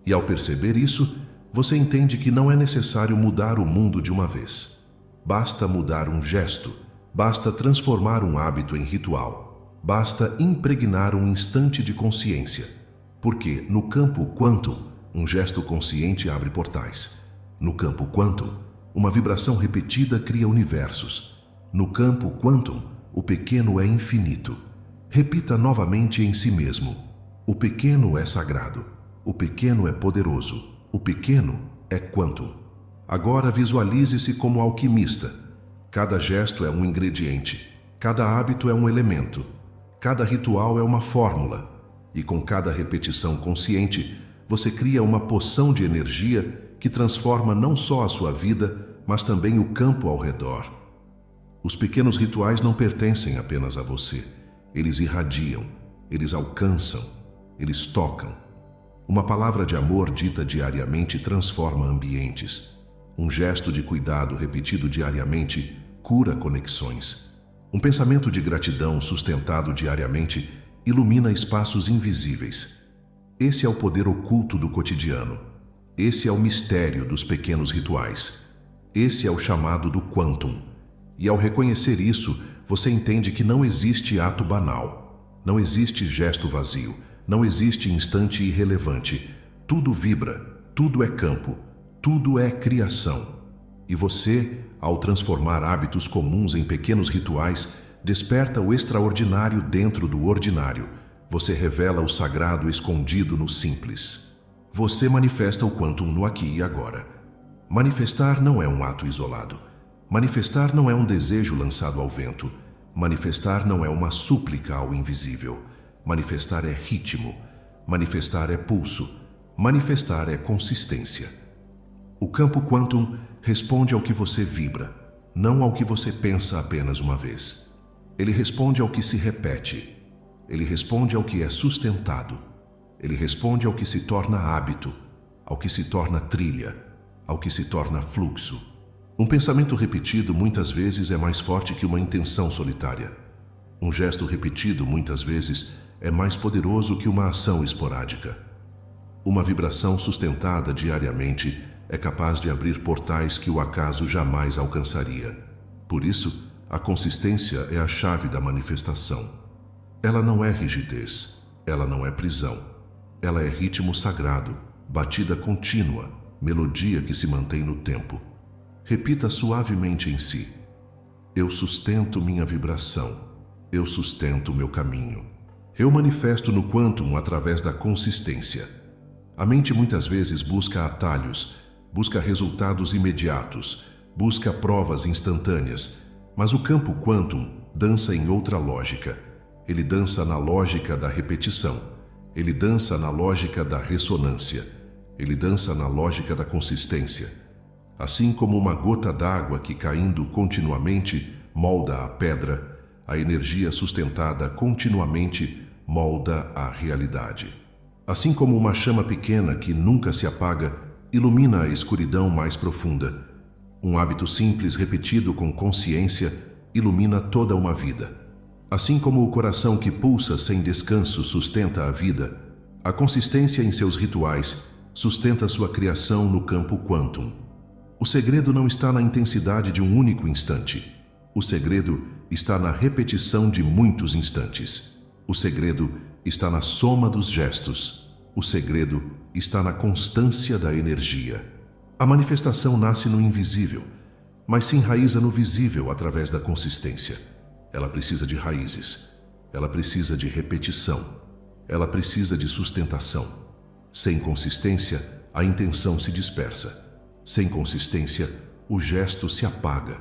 E ao perceber isso, você entende que não é necessário mudar o mundo de uma vez. Basta mudar um gesto, basta transformar um hábito em ritual, basta impregnar um instante de consciência. Porque no campo quantum, um gesto consciente abre portais. No campo quantum, uma vibração repetida cria universos. No campo quantum, o pequeno é infinito. Repita novamente em si mesmo: o pequeno é sagrado, o pequeno é poderoso, o pequeno é quantum. Agora visualize-se como alquimista. Cada gesto é um ingrediente, cada hábito é um elemento, cada ritual é uma fórmula, e com cada repetição consciente, você cria uma poção de energia que transforma não só a sua vida, mas também o campo ao redor. Os pequenos rituais não pertencem apenas a você. Eles irradiam, eles alcançam, eles tocam. Uma palavra de amor dita diariamente transforma ambientes. Um gesto de cuidado repetido diariamente cura conexões. Um pensamento de gratidão sustentado diariamente ilumina espaços invisíveis. Esse é o poder oculto do cotidiano. Esse é o mistério dos pequenos rituais. Esse é o chamado do quantum. E ao reconhecer isso, você entende que não existe ato banal. Não existe gesto vazio. Não existe instante irrelevante. Tudo vibra, tudo é campo, tudo é criação. E você, ao transformar hábitos comuns em pequenos rituais, desperta o extraordinário dentro do ordinário. Você revela o sagrado escondido no simples. Você manifesta o quantum no aqui e agora. Manifestar não é um ato isolado. Manifestar não é um desejo lançado ao vento. Manifestar não é uma súplica ao invisível. Manifestar é ritmo. Manifestar é pulso. Manifestar é consistência. O campo quantum responde ao que você vibra, não ao que você pensa apenas uma vez. Ele responde ao que se repete. Ele responde ao que é sustentado. Ele responde ao que se torna hábito, ao que se torna trilha, ao que se torna fluxo. Um pensamento repetido muitas vezes é mais forte que uma intenção solitária. Um gesto repetido muitas vezes é mais poderoso que uma ação esporádica. Uma vibração sustentada diariamente é capaz de abrir portais que o acaso jamais alcançaria. Por isso, a consistência é a chave da manifestação. Ela não é rigidez, ela não é prisão. Ela é ritmo sagrado, batida contínua, melodia que se mantém no tempo. Repita suavemente em si: eu sustento minha vibração, eu sustento meu caminho. Eu manifesto no quantum através da consistência. A mente muitas vezes busca atalhos, busca resultados imediatos, busca provas instantâneas, mas o campo quantum dança em outra lógica. Ele dança na lógica da repetição. Ele dança na lógica da ressonância. Ele dança na lógica da consistência. Assim como uma gota d'água que, caindo continuamente, molda a pedra, a energia sustentada continuamente molda a realidade. Assim como uma chama pequena que nunca se apaga, ilumina a escuridão mais profunda. Um hábito simples repetido com consciência ilumina toda uma vida. Assim como o coração que pulsa sem descanso sustenta a vida, a consistência em seus rituais sustenta sua criação no campo quantum. O segredo não está na intensidade de um único instante. O segredo está na repetição de muitos instantes. O segredo está na soma dos gestos. O segredo está na constância da energia. A manifestação nasce no invisível, mas se enraiza no visível através da consistência. Ela precisa de raízes. Ela precisa de repetição. Ela precisa de sustentação. Sem consistência, a intenção se dispersa. Sem consistência, o gesto se apaga.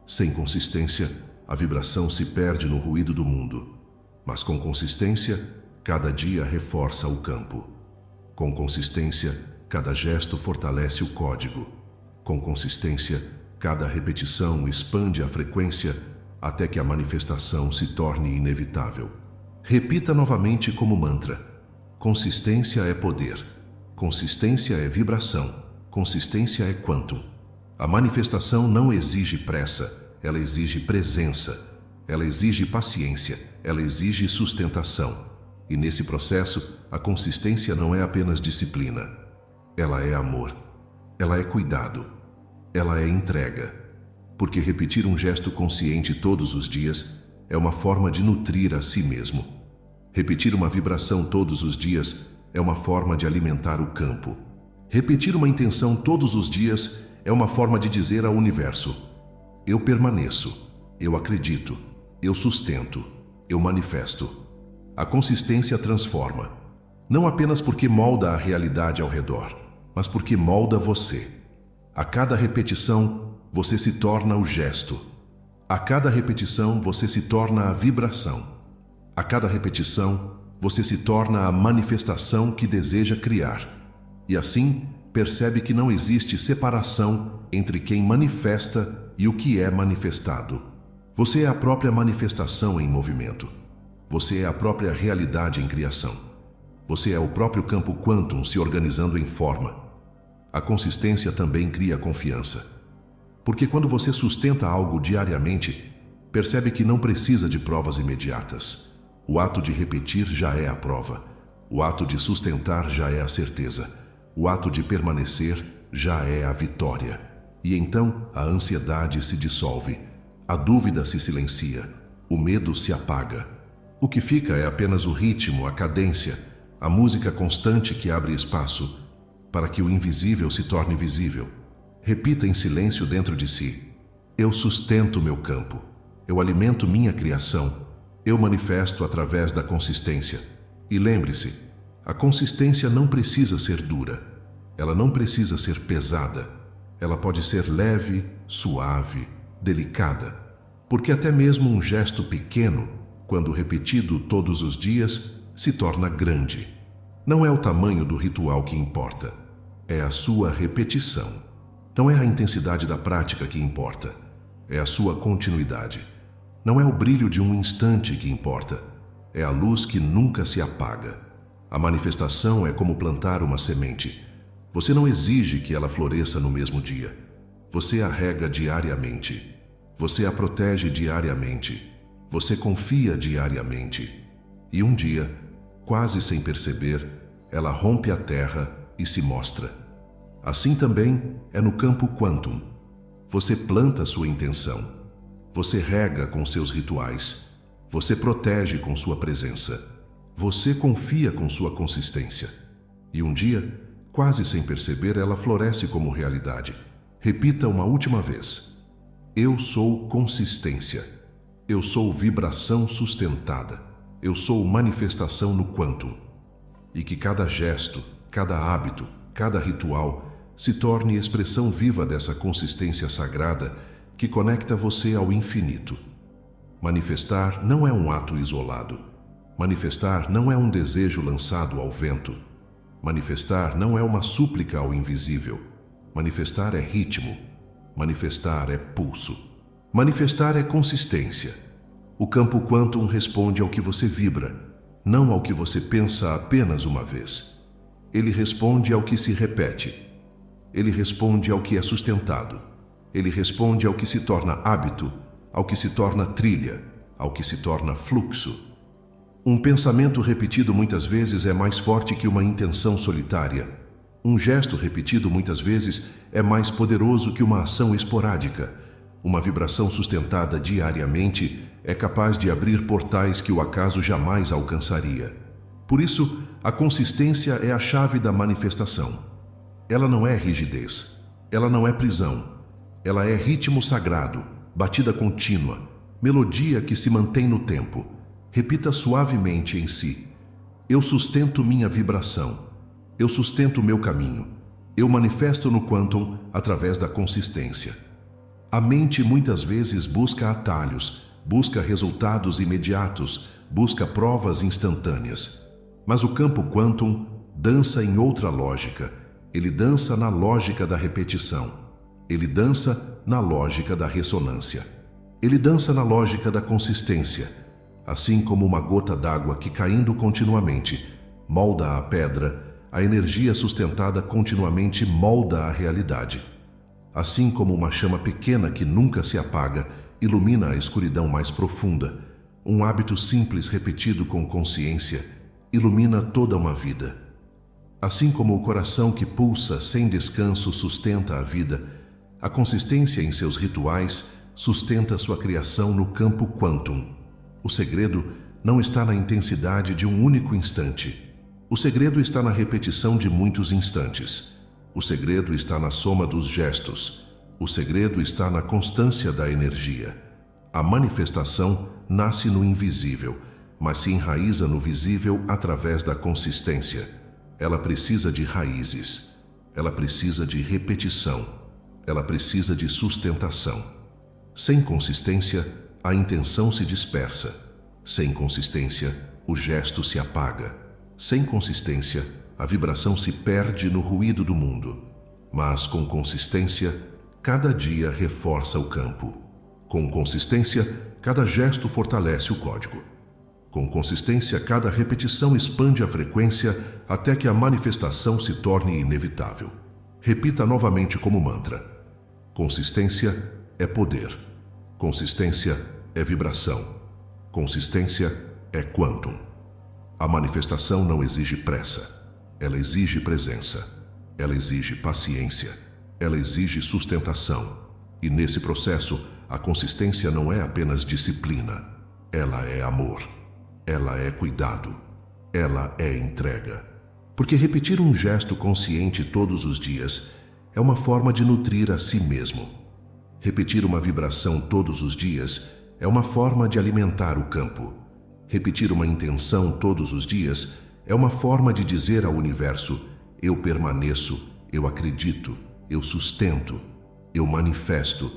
Sem consistência, a vibração se perde no ruído do mundo. Mas com consistência, cada dia reforça o campo. Com consistência, cada gesto fortalece o código. Com consistência, cada repetição expande a frequência até que a manifestação se torne inevitável. Repita novamente como mantra: consistência é poder. Consistência é vibração. Consistência é quantum. A manifestação não exige pressa, ela exige presença. Ela exige paciência, ela exige sustentação. E nesse processo, a consistência não é apenas disciplina. Ela é amor. Ela é cuidado. Ela é entrega. Porque repetir um gesto consciente todos os dias é uma forma de nutrir a si mesmo. Repetir uma vibração todos os dias é uma forma de alimentar o campo. Repetir uma intenção todos os dias é uma forma de dizer ao universo: eu permaneço, eu acredito, eu sustento, eu manifesto. A consistência transforma, não apenas porque molda a realidade ao redor, mas porque molda você. A cada repetição, você se torna o gesto. A cada repetição, você se torna a vibração. A cada repetição, você se torna a manifestação que deseja criar. E assim, percebe que não existe separação entre quem manifesta e o que é manifestado. Você é a própria manifestação em movimento. Você é a própria realidade em criação. Você é o próprio campo quantum se organizando em forma. A consistência também cria confiança. Porque quando você sustenta algo diariamente, percebe que não precisa de provas imediatas. O ato de repetir já é a prova. O ato de sustentar já é a certeza. O ato de permanecer já é a vitória. E então a ansiedade se dissolve, a dúvida se silencia, o medo se apaga. O que fica é apenas o ritmo, a cadência, a música constante que abre espaço para que o invisível se torne visível. Repita em silêncio dentro de si: eu sustento meu campo, eu alimento minha criação, eu manifesto através da consistência. E lembre-se, a consistência não precisa ser dura, ela não precisa ser pesada, ela pode ser leve, suave, delicada, porque até mesmo um gesto pequeno, quando repetido todos os dias, se torna grande. Não é o tamanho do ritual que importa, é a sua repetição. Não é a intensidade da prática que importa, é a sua continuidade. Não é o brilho de um instante que importa, é a luz que nunca se apaga. A manifestação é como plantar uma semente. Você não exige que ela floresça no mesmo dia. Você a rega diariamente. Você a protege diariamente. Você confia diariamente. E um dia, quase sem perceber, ela rompe a terra e se mostra. Assim também é no campo quantum. Você planta sua intenção. Você rega com seus rituais. Você protege com sua presença. Você confia com sua consistência. E um dia, quase sem perceber, ela floresce como realidade. Repita uma última vez: eu sou consistência. Eu sou vibração sustentada. Eu sou manifestação no quantum. E que cada gesto, cada hábito, cada ritual se torne expressão viva dessa consistência sagrada que conecta você ao infinito. Manifestar não é um ato isolado. Manifestar não é um desejo lançado ao vento. Manifestar não é uma súplica ao invisível. Manifestar é ritmo. Manifestar é pulso. Manifestar é consistência. O campo quantum responde ao que você vibra, não ao que você pensa apenas uma vez. Ele responde ao que se repete. Ele responde ao que é sustentado. Ele responde ao que se torna hábito, ao que se torna trilha, ao que se torna fluxo. Um pensamento repetido muitas vezes é mais forte que uma intenção solitária. Um gesto repetido muitas vezes é mais poderoso que uma ação esporádica. Uma vibração sustentada diariamente é capaz de abrir portais que o acaso jamais alcançaria. Por isso, a consistência é a chave da manifestação. Ela não é rigidez, ela não é prisão, ela é ritmo sagrado, batida contínua, melodia que se mantém no tempo. Repita suavemente em si: eu sustento minha vibração, eu sustento meu caminho, eu manifesto no quantum através da consistência. A mente muitas vezes busca atalhos, busca resultados imediatos, busca provas instantâneas. Mas o campo quantum dança em outra lógica. Ele dança na lógica da repetição. Ele dança na lógica da ressonância. Ele dança na lógica da consistência. Assim como uma gota d'água que, caindo continuamente, molda a pedra, a energia sustentada continuamente molda a realidade. Assim como uma chama pequena que nunca se apaga, ilumina a escuridão mais profunda, um hábito simples repetido com consciência ilumina toda uma vida. Assim como o coração que pulsa sem descanso sustenta a vida, a consistência em seus rituais sustenta sua criação no campo quantum. O segredo não está na intensidade de um único instante. O segredo está na repetição de muitos instantes. O segredo está na soma dos gestos. O segredo está na constância da energia. A manifestação nasce no invisível, mas se enraiza no visível através da consistência. Ela precisa de raízes. Ela precisa de repetição. Ela precisa de sustentação. Sem consistência, a intenção se dispersa. Sem consistência, o gesto se apaga. Sem consistência, a vibração se perde no ruído do mundo. Mas com consistência, cada dia reforça o campo. Com consistência, cada gesto fortalece o código. Com consistência, cada repetição expande a frequência até que a manifestação se torne inevitável. Repita novamente como mantra. Consistência é poder. Consistência é vibração. Consistência é quantum. A manifestação não exige pressa. Ela exige presença. Ela exige paciência. Ela exige sustentação. E nesse processo, a consistência não é apenas disciplina. Ela é amor. Ela é cuidado. Ela é entrega. Porque repetir um gesto consciente todos os dias é uma forma de nutrir a si mesmo. Repetir uma vibração todos os dias é uma forma de alimentar o campo. Repetir uma intenção todos os dias é uma forma de dizer ao universo: eu permaneço, eu acredito, eu sustento, eu manifesto.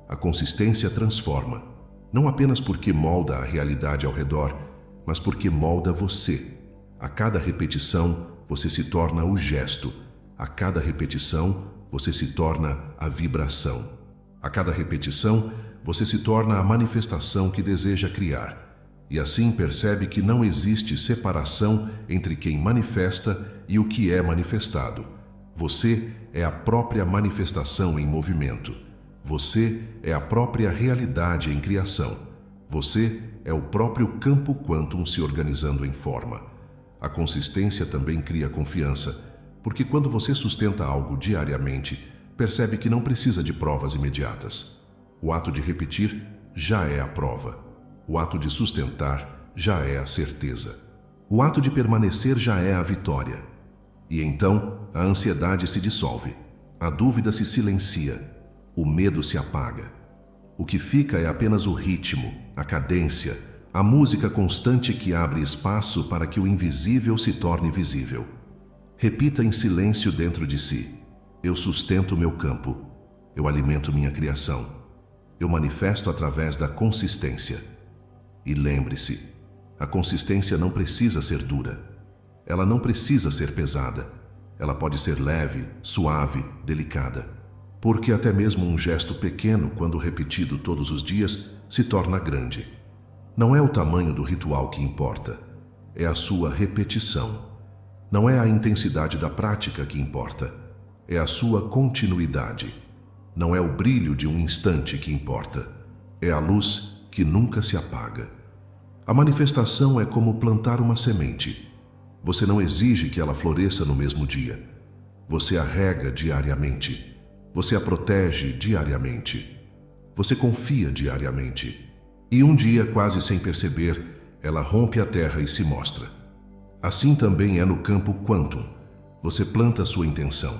A consistência transforma, não apenas porque molda a realidade ao redor, mas porque molda você. A cada repetição, você se torna o gesto. A cada repetição, você se torna a vibração. A cada repetição, você se torna a manifestação que deseja criar. E assim percebe que não existe separação entre quem manifesta e o que é manifestado. Você é a própria manifestação em movimento. Você é a própria realidade em criação. Você é o próprio campo quantum se organizando em forma. A consistência também cria confiança, porque quando você sustenta algo diariamente, percebe que não precisa de provas imediatas. O ato de repetir já é a prova. O ato de sustentar já é a certeza. O ato de permanecer já é a vitória. E então a ansiedade se dissolve, a dúvida se silencia, o medo se apaga. O que fica é apenas o ritmo, a cadência, a música constante que abre espaço para que o invisível se torne visível. Repita em silêncio dentro de si: eu sustento meu campo, eu alimento minha criação, eu manifesto através da consistência. E lembre-se, a consistência não precisa ser dura. Ela não precisa ser pesada. Ela pode ser leve, suave, delicada. Porque até mesmo um gesto pequeno, quando repetido todos os dias, se torna grande. Não é o tamanho do ritual que importa, é a sua repetição. Não é a intensidade da prática que importa, é a sua continuidade. Não é o brilho de um instante que importa, é a luz que nunca se apaga. A manifestação é como plantar uma semente. Você não exige que ela floresça no mesmo dia. Você a rega diariamente. Você a protege diariamente. Você confia diariamente. E um dia, quase sem perceber, ela rompe a terra e se mostra. Assim também é no campo quantum. Você planta sua intenção.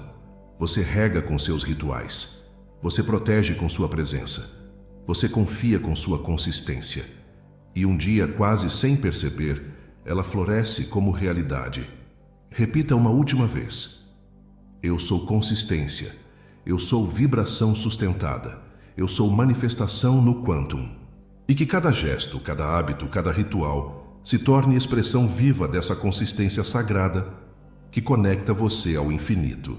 Você rega com seus rituais. Você protege com sua presença. Você confia com sua consistência. E um dia, quase sem perceber, ela floresce como realidade. Repita uma última vez: eu sou consistência. Eu sou vibração sustentada. Eu sou manifestação no quantum. E que cada gesto, cada hábito, cada ritual se torne expressão viva dessa consistência sagrada que conecta você ao infinito.